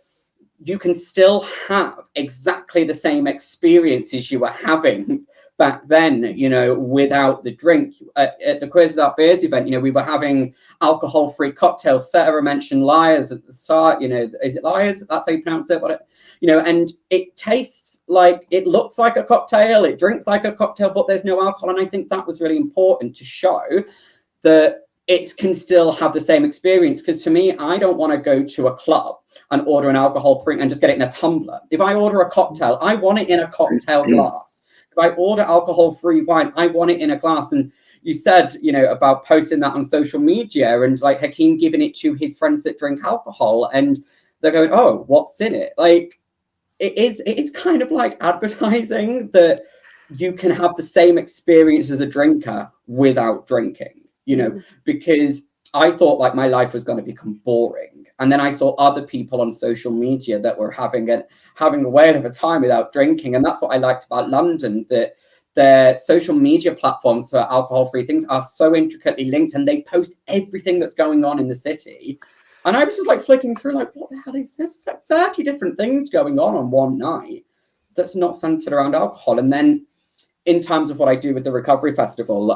you can still have exactly the same experiences you were having back then, without the drink. At the Queers Without Beers event, we were having alcohol-free cocktails. Sarah mentioned Liars at the start, is it Liars? That's how you pronounce it, and it tastes like, it looks like a cocktail, it drinks like a cocktail, but there's no alcohol. And I think that was really important to show that it can still have the same experience. Because to me, I don't want to go to a club and order an alcohol-free and just get it in a tumbler. If I order a cocktail, I want it in a cocktail glass. If I order alcohol-free wine, I want it in a glass. And you said, about posting that on social media, and like Hakeem giving it to his friends that drink alcohol, and they're going, oh, what's in it? Like, it is kind of like advertising that you can have the same experience as a drinker without drinking, because I thought like my life was going to become boring. And then I saw other people on social media that were having a whale of a time without drinking. And that's what I liked about London, that their social media platforms for alcohol-free things are so intricately linked, and they post everything that's going on in the city. And I was just like flicking through, like, what the hell is this? Like 30 different things going on one night that's not centered around alcohol. And then in terms of what I do with the Recovery Festival,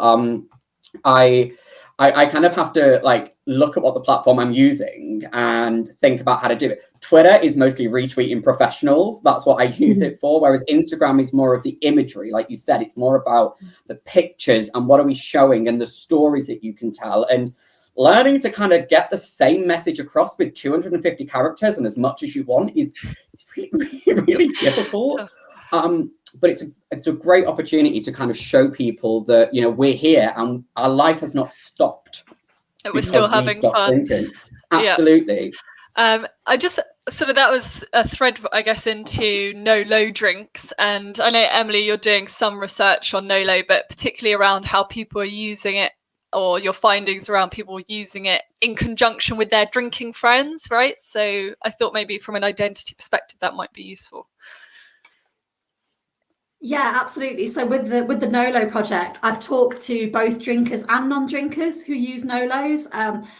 I kind of have to like look at what the platform I'm using and think about how to do it. Twitter is mostly retweeting professionals. That's what I use it for. Whereas Instagram is more of the imagery. Like you said, it's more about the pictures and what are we showing and the stories that you can tell. And learning to kind of get the same message across with 250 characters and as much as you want is really, really difficult. But it's a great opportunity to kind of show people that, you know, we're here and our life has not stopped. We're still having fun. Drinking. Absolutely. Yeah. I just sort of, that was a thread, I guess, into no-low drinks. And I know, Emily, you're doing some research on no-low, but particularly around how people are using it, or your findings around people using it in conjunction with their drinking friends, right? So I thought maybe from an identity perspective, that might be useful. Yeah, absolutely. So with the No-Low project, I've talked to both drinkers and non-drinkers who use No-Lows.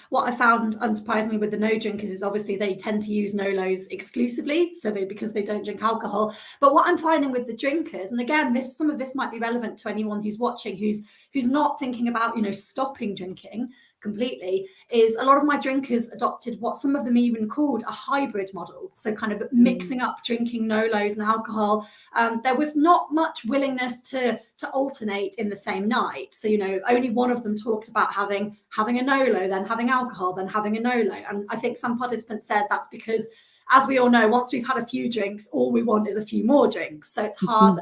What I found, unsurprisingly, with the no drinkers is obviously they tend to use No-Lows exclusively, because they don't drink alcohol. But what I'm finding with the drinkers, and again, some of this might be relevant to anyone who's watching, who's not thinking about, you know, stopping drinking completely, is a lot of my drinkers adopted what some of them even called a hybrid model. So kind of mixing up drinking no-lows and alcohol. There was not much willingness to alternate in the same night. So, you know, only one of them talked about having a no-low, then having alcohol, then having a no-low. And I think some participants said that's because, as we all know, once we've had a few drinks, all we want is a few more drinks. So it's harder.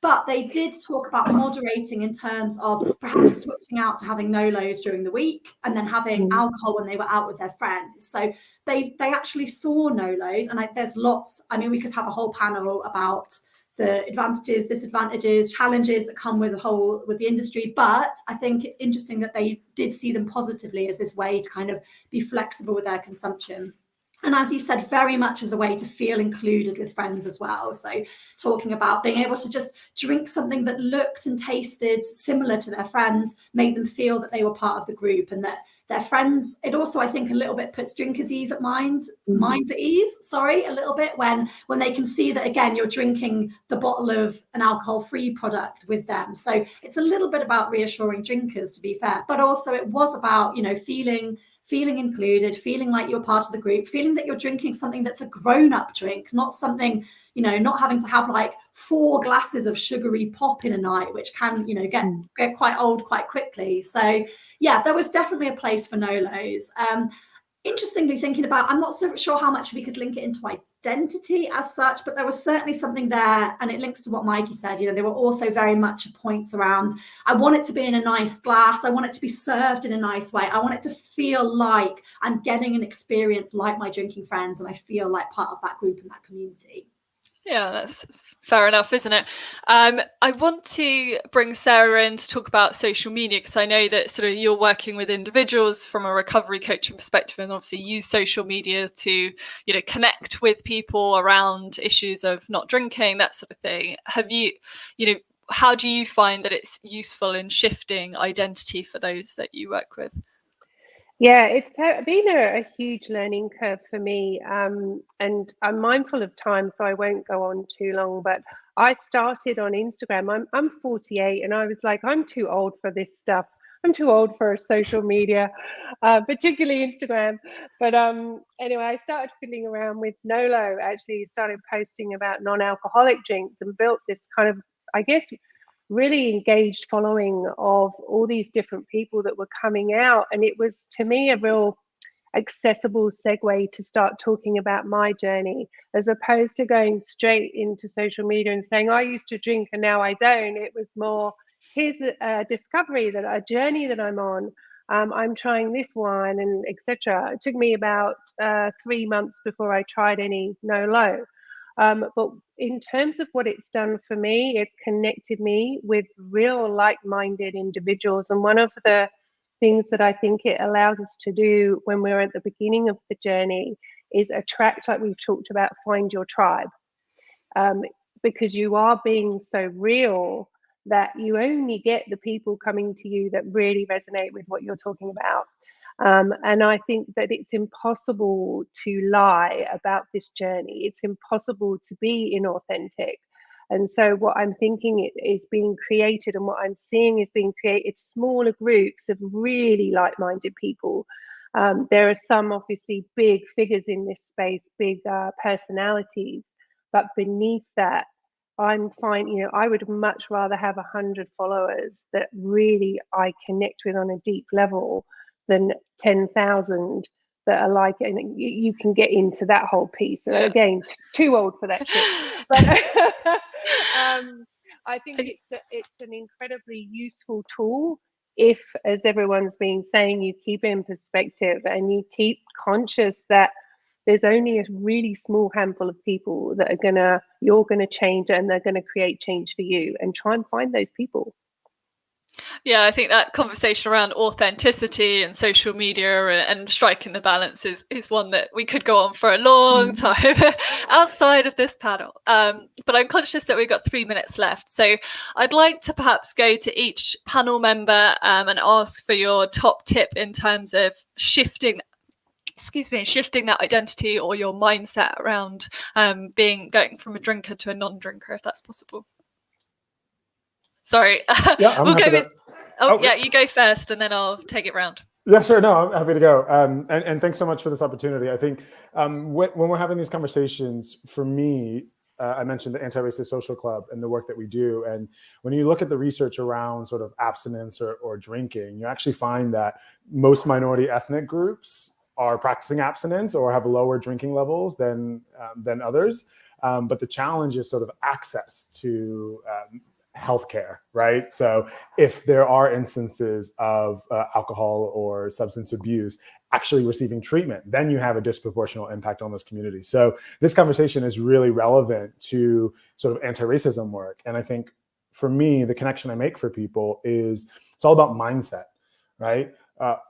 But they did talk about moderating in terms of perhaps switching out to having no-lows during the week and then having alcohol when they were out with their friends. So they actually saw no-lows, and there's lots. I mean, we could have a whole panel about the advantages, disadvantages, challenges that come with the industry. But I think it's interesting that they did see them positively as this way to kind of be flexible with their consumption. And as you said, very much as a way to feel included with friends as well. So talking about being able to just drink something that looked and tasted similar to their friends made them feel that they were part of the group and that their friends, it also, I think, a little bit puts drinkers' ease at minds at ease, a little bit, when they can see that, again, you're drinking the bottle of an alcohol-free product with them. So it's a little bit about reassuring drinkers, to be fair, but also it was about, you know, feeling included, feeling like you're part of the group, feeling that you're drinking something that's a grown-up drink, not something, you know, not having to have like 4 glasses of sugary pop in a night, which can, you know, get quite old quite quickly. So yeah, there was definitely a place for no-lows. Interestingly, thinking about, I'm not so sure how much we could link it into identity as such, but there was certainly something there, and it links to what Mikey said. You know, there were also very much points around, I want it to be in a nice glass, I want it to be served in a nice way, I want it to feel like I'm getting an experience like my drinking friends, and I feel like part of that group and that community. Yeah, that's fair enough, isn't it? I want to bring Sarah in to talk about social media, because I know that sort of you're working with individuals from a recovery coaching perspective, and obviously use social media to, you know, connect with people around issues of not drinking, that sort of thing. Have you, you know, how do you find that it's useful in shifting identity for those that you work with? Yeah, it's been a huge learning curve for me, and I'm mindful of time, so I won't go on too long, but I started on Instagram. I'm 48, and I was like, I'm too old for this stuff. I'm too old for social media, particularly Instagram. But anyway, I started fiddling around with No-Low, actually started posting about non-alcoholic drinks and built this kind of, I guess, really engaged following of all these different people that were coming out. And it was, to me, a real accessible segue to start talking about my journey, as opposed to going straight into social media and saying, I used to drink and now I don't. It was more, here's a discovery, that a journey that I'm on. I'm trying this wine and etc. It took me about 3 months before I tried any No-Low. But in terms of what it's done for me, it's connected me with real like-minded individuals. And one of the things that I think it allows us to do when we're at the beginning of the journey is attract, like we've talked about, find your tribe. Because you are being so real that you only get the people coming to you that really resonate with what you're talking about. And I think that it's impossible to lie about this journey. It's impossible to be inauthentic. And so what I'm thinking is being created, and what I'm seeing is being created smaller groups of really like-minded people. There are some obviously big figures in this space, big personalities, but beneath that, I'm fine. I would much rather have 100 followers that really I connect with on a deep level than 10,000 that are like, and you can get into that whole piece. And again, too old for that shit. But I think it's an incredibly useful tool if, as everyone's been saying, you keep it in perspective and you keep conscious that there's only a really small handful of people that you're gonna change, and they're gonna create change for you, and try and find those people. Yeah, I think that conversation around authenticity and social media and striking the balance is one that we could go on for a long time outside of this panel. But I'm conscious that we've got 3 minutes left. So I'd like to perhaps go to each panel member and ask for your top tip in terms of shifting that identity or your mindset around going from a drinker to a non-drinker, if that's possible. Sorry. Yeah, we'll go with. Yeah, you go first, and then I'll take it round. Yeah, sure. No, I'm happy to go. And thanks so much for this opportunity. I think when we're having these conversations, for me, I mentioned the Anti-Racist Social Club and the work that we do. And when you look at the research around sort of abstinence or drinking, you actually find that most minority ethnic groups are practicing abstinence or have lower drinking levels than others. But the challenge is sort of access to healthcare, right? So if there are instances of alcohol or substance abuse actually receiving treatment, then you have a disproportionate impact on those communities. So this conversation is really relevant to sort of anti-racism work. And I think for me, the connection I make for people is it's all about mindset, right?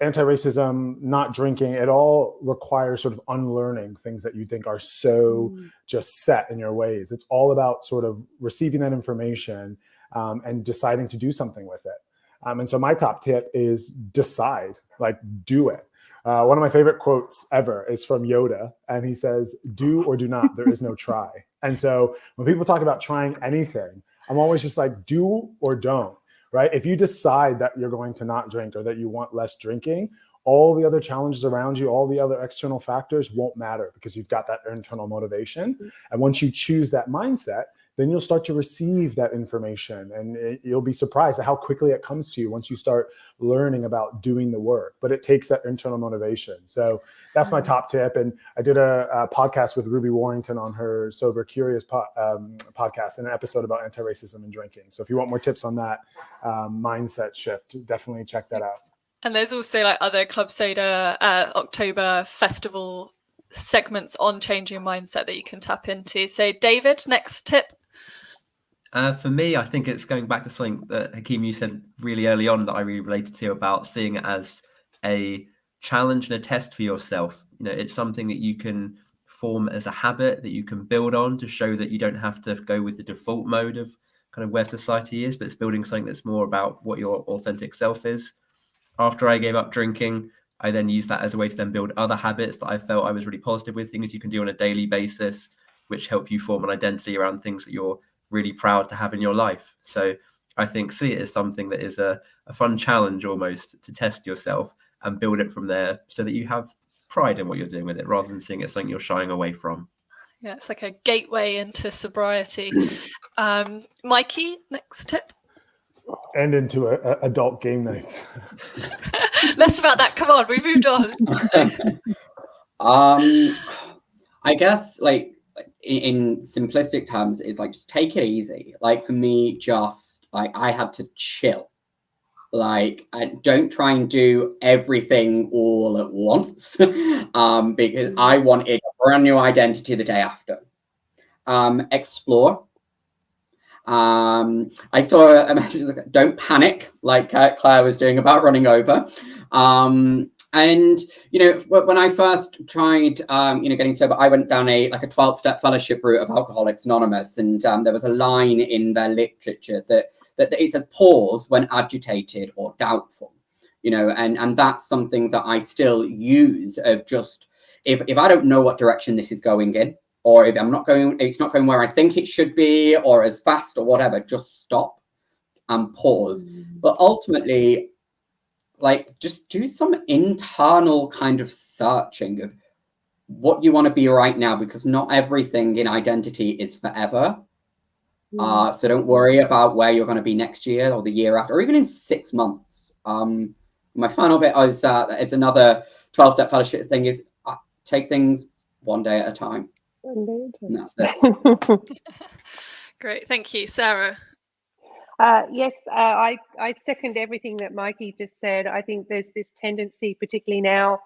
Anti-racism, not drinking, it all requires sort of unlearning things that you think are so just set in your ways. It's all about sort of receiving that information and deciding to do something with it. And so my top tip is decide, like do it. One of my favorite quotes ever is from Yoda, and he says, "Do or do not, there is no try." And so when people talk about trying anything, I'm always just like, do or don't. Right? If you decide that you're going to not drink or that you want less drinking, all the other challenges around you, all the other external factors won't matter because you've got that internal motivation. And once you choose that mindset, then you'll start to receive that information, and you'll be surprised at how quickly it comes to you once you start learning about doing the work. But it takes that internal motivation. So that's my top tip. And I did a podcast with Ruby Warrington on her Sober Curious podcast, and an episode about anti-racism and drinking. So if you want more tips on that mindset shift, definitely check that out. And there's also like other Club Soda October festival segments on changing mindset that you can tap into. So David, next tip. For me, I think it's going back to something that Hakeem, you said really early on that I really related to about seeing it as a challenge and a test for yourself. It's something that you can form as a habit that you can build on to show that you don't have to go with the default mode of kind of where society is, but it's building something that's more about what your authentic self is. After I gave up drinking, I then used that as a way to then build other habits that I felt I was really positive with, things you can do on a daily basis, which help you form an identity around things that you're really proud to have in your life. So I think see it as something that is a fun challenge almost to test yourself and build it from there so that you have pride in what you're doing with it rather than seeing it as something you're shying away from. Yeah, it's like a gateway into sobriety. Mikey, next tip. And into adult game nights. Less about that. Come on, we moved on. I guess like in simplistic terms, it's like just take it easy. Like for me, just like I had to chill. Like I don't try and do everything all at once because I wanted a brand new identity the day after. Explore. I saw a message, don't panic, like Claire was doing about running over. And, when I first tried, getting sober, I went down a 12-step fellowship route of Alcoholics Anonymous. And there was a line in their literature that it says pause when agitated or doubtful. you know, and that's something that I still use of just, if I don't know what direction this is going in, or if it's not going where I think it should be, or as fast or whatever, just stop and pause. But ultimately, like, just do some internal kind of searching of what you want to be right now, because not everything in identity is forever. So don't worry about where you're going to be next year or the year after, or even in 6 months. My final bit is it's another 12-step fellowship thing, is take things one day at a time. And that's it. Great, thank you. Sarah? Yes, I second everything that Mikey just said. I think there's this tendency, particularly now,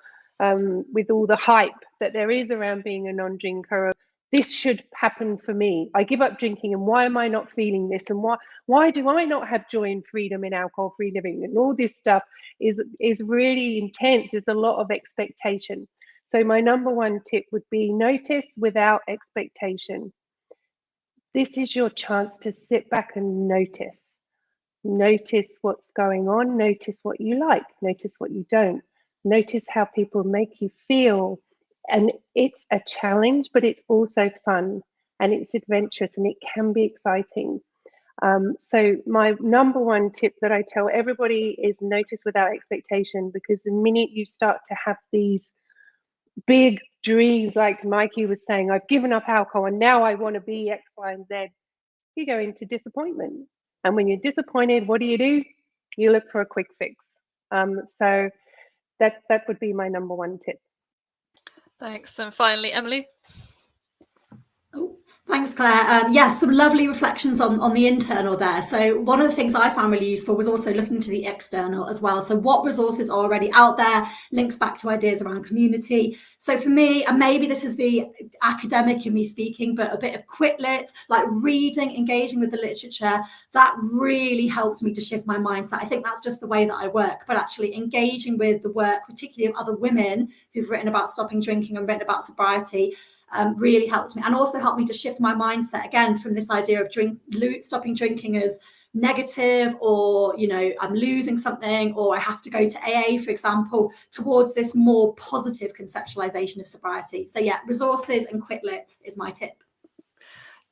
with all the hype that there is around being a non-drinker, of this should happen for me. I give up drinking, and why am I not feeling this? And why do I not have joy and freedom in alcohol-free living? And all this stuff is really intense. There's a lot of expectation. So my number one tip would be notice without expectation. This is your chance to sit back and notice. Notice what's going on, notice what you like, notice what you don't, notice how people make you feel. And it's a challenge, but it's also fun, and it's adventurous, and it can be exciting. So my number one tip that I tell everybody is notice without expectation, because the minute you start to have these big dreams, like Mikey was saying, I've given up alcohol and now I want to be X, Y, and Z, you go into disappointment. And when you're disappointed, what do? You look for a quick fix. So that would be my number one tip. Thanks. And finally, Emily? Oh, thanks, Claire. Yeah, some lovely reflections on the internal there. So one of the things I found really useful was also looking to the external as well. So what resources are already out there, links back to ideas around community. So for me, and maybe this is the academic in me speaking, but a bit of Quitlet, like reading, engaging with the literature, that really helped me to shift my mindset. I think that's just the way that I work, but actually engaging with the work, particularly of other women who've written about stopping drinking and written about sobriety, really helped me, and also helped me to shift my mindset again from this idea of stopping drinking as negative, or, you know, I'm losing something, or I have to go to AA, for example, towards this more positive conceptualization of sobriety. So yeah, resources and Quitlet is my tip.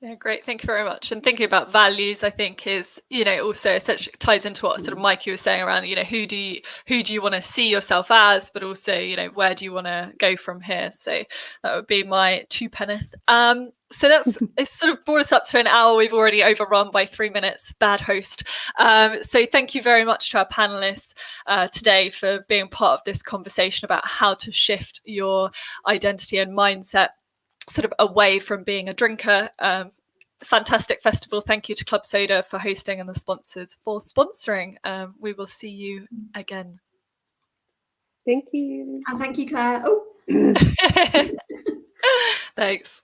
Yeah, great. Thank you very much. And thinking about values, I think, is, you know, also ties into what sort of Mikey was saying around, you know, who do you want to see yourself as, but also, you know, where do you want to go from here? So that would be my two penneth. So it's sort of brought us up to an hour. We've already overrun by 3 minutes. Bad host. So thank you very much to our panelists today for being part of this conversation about how to shift your identity and mindset sort of away from being a drinker. Fantastic festival. Thank you to Club Soda for hosting and the sponsors for sponsoring. We will see you again. Thank you. And thank you, Claire. Oh. Thanks.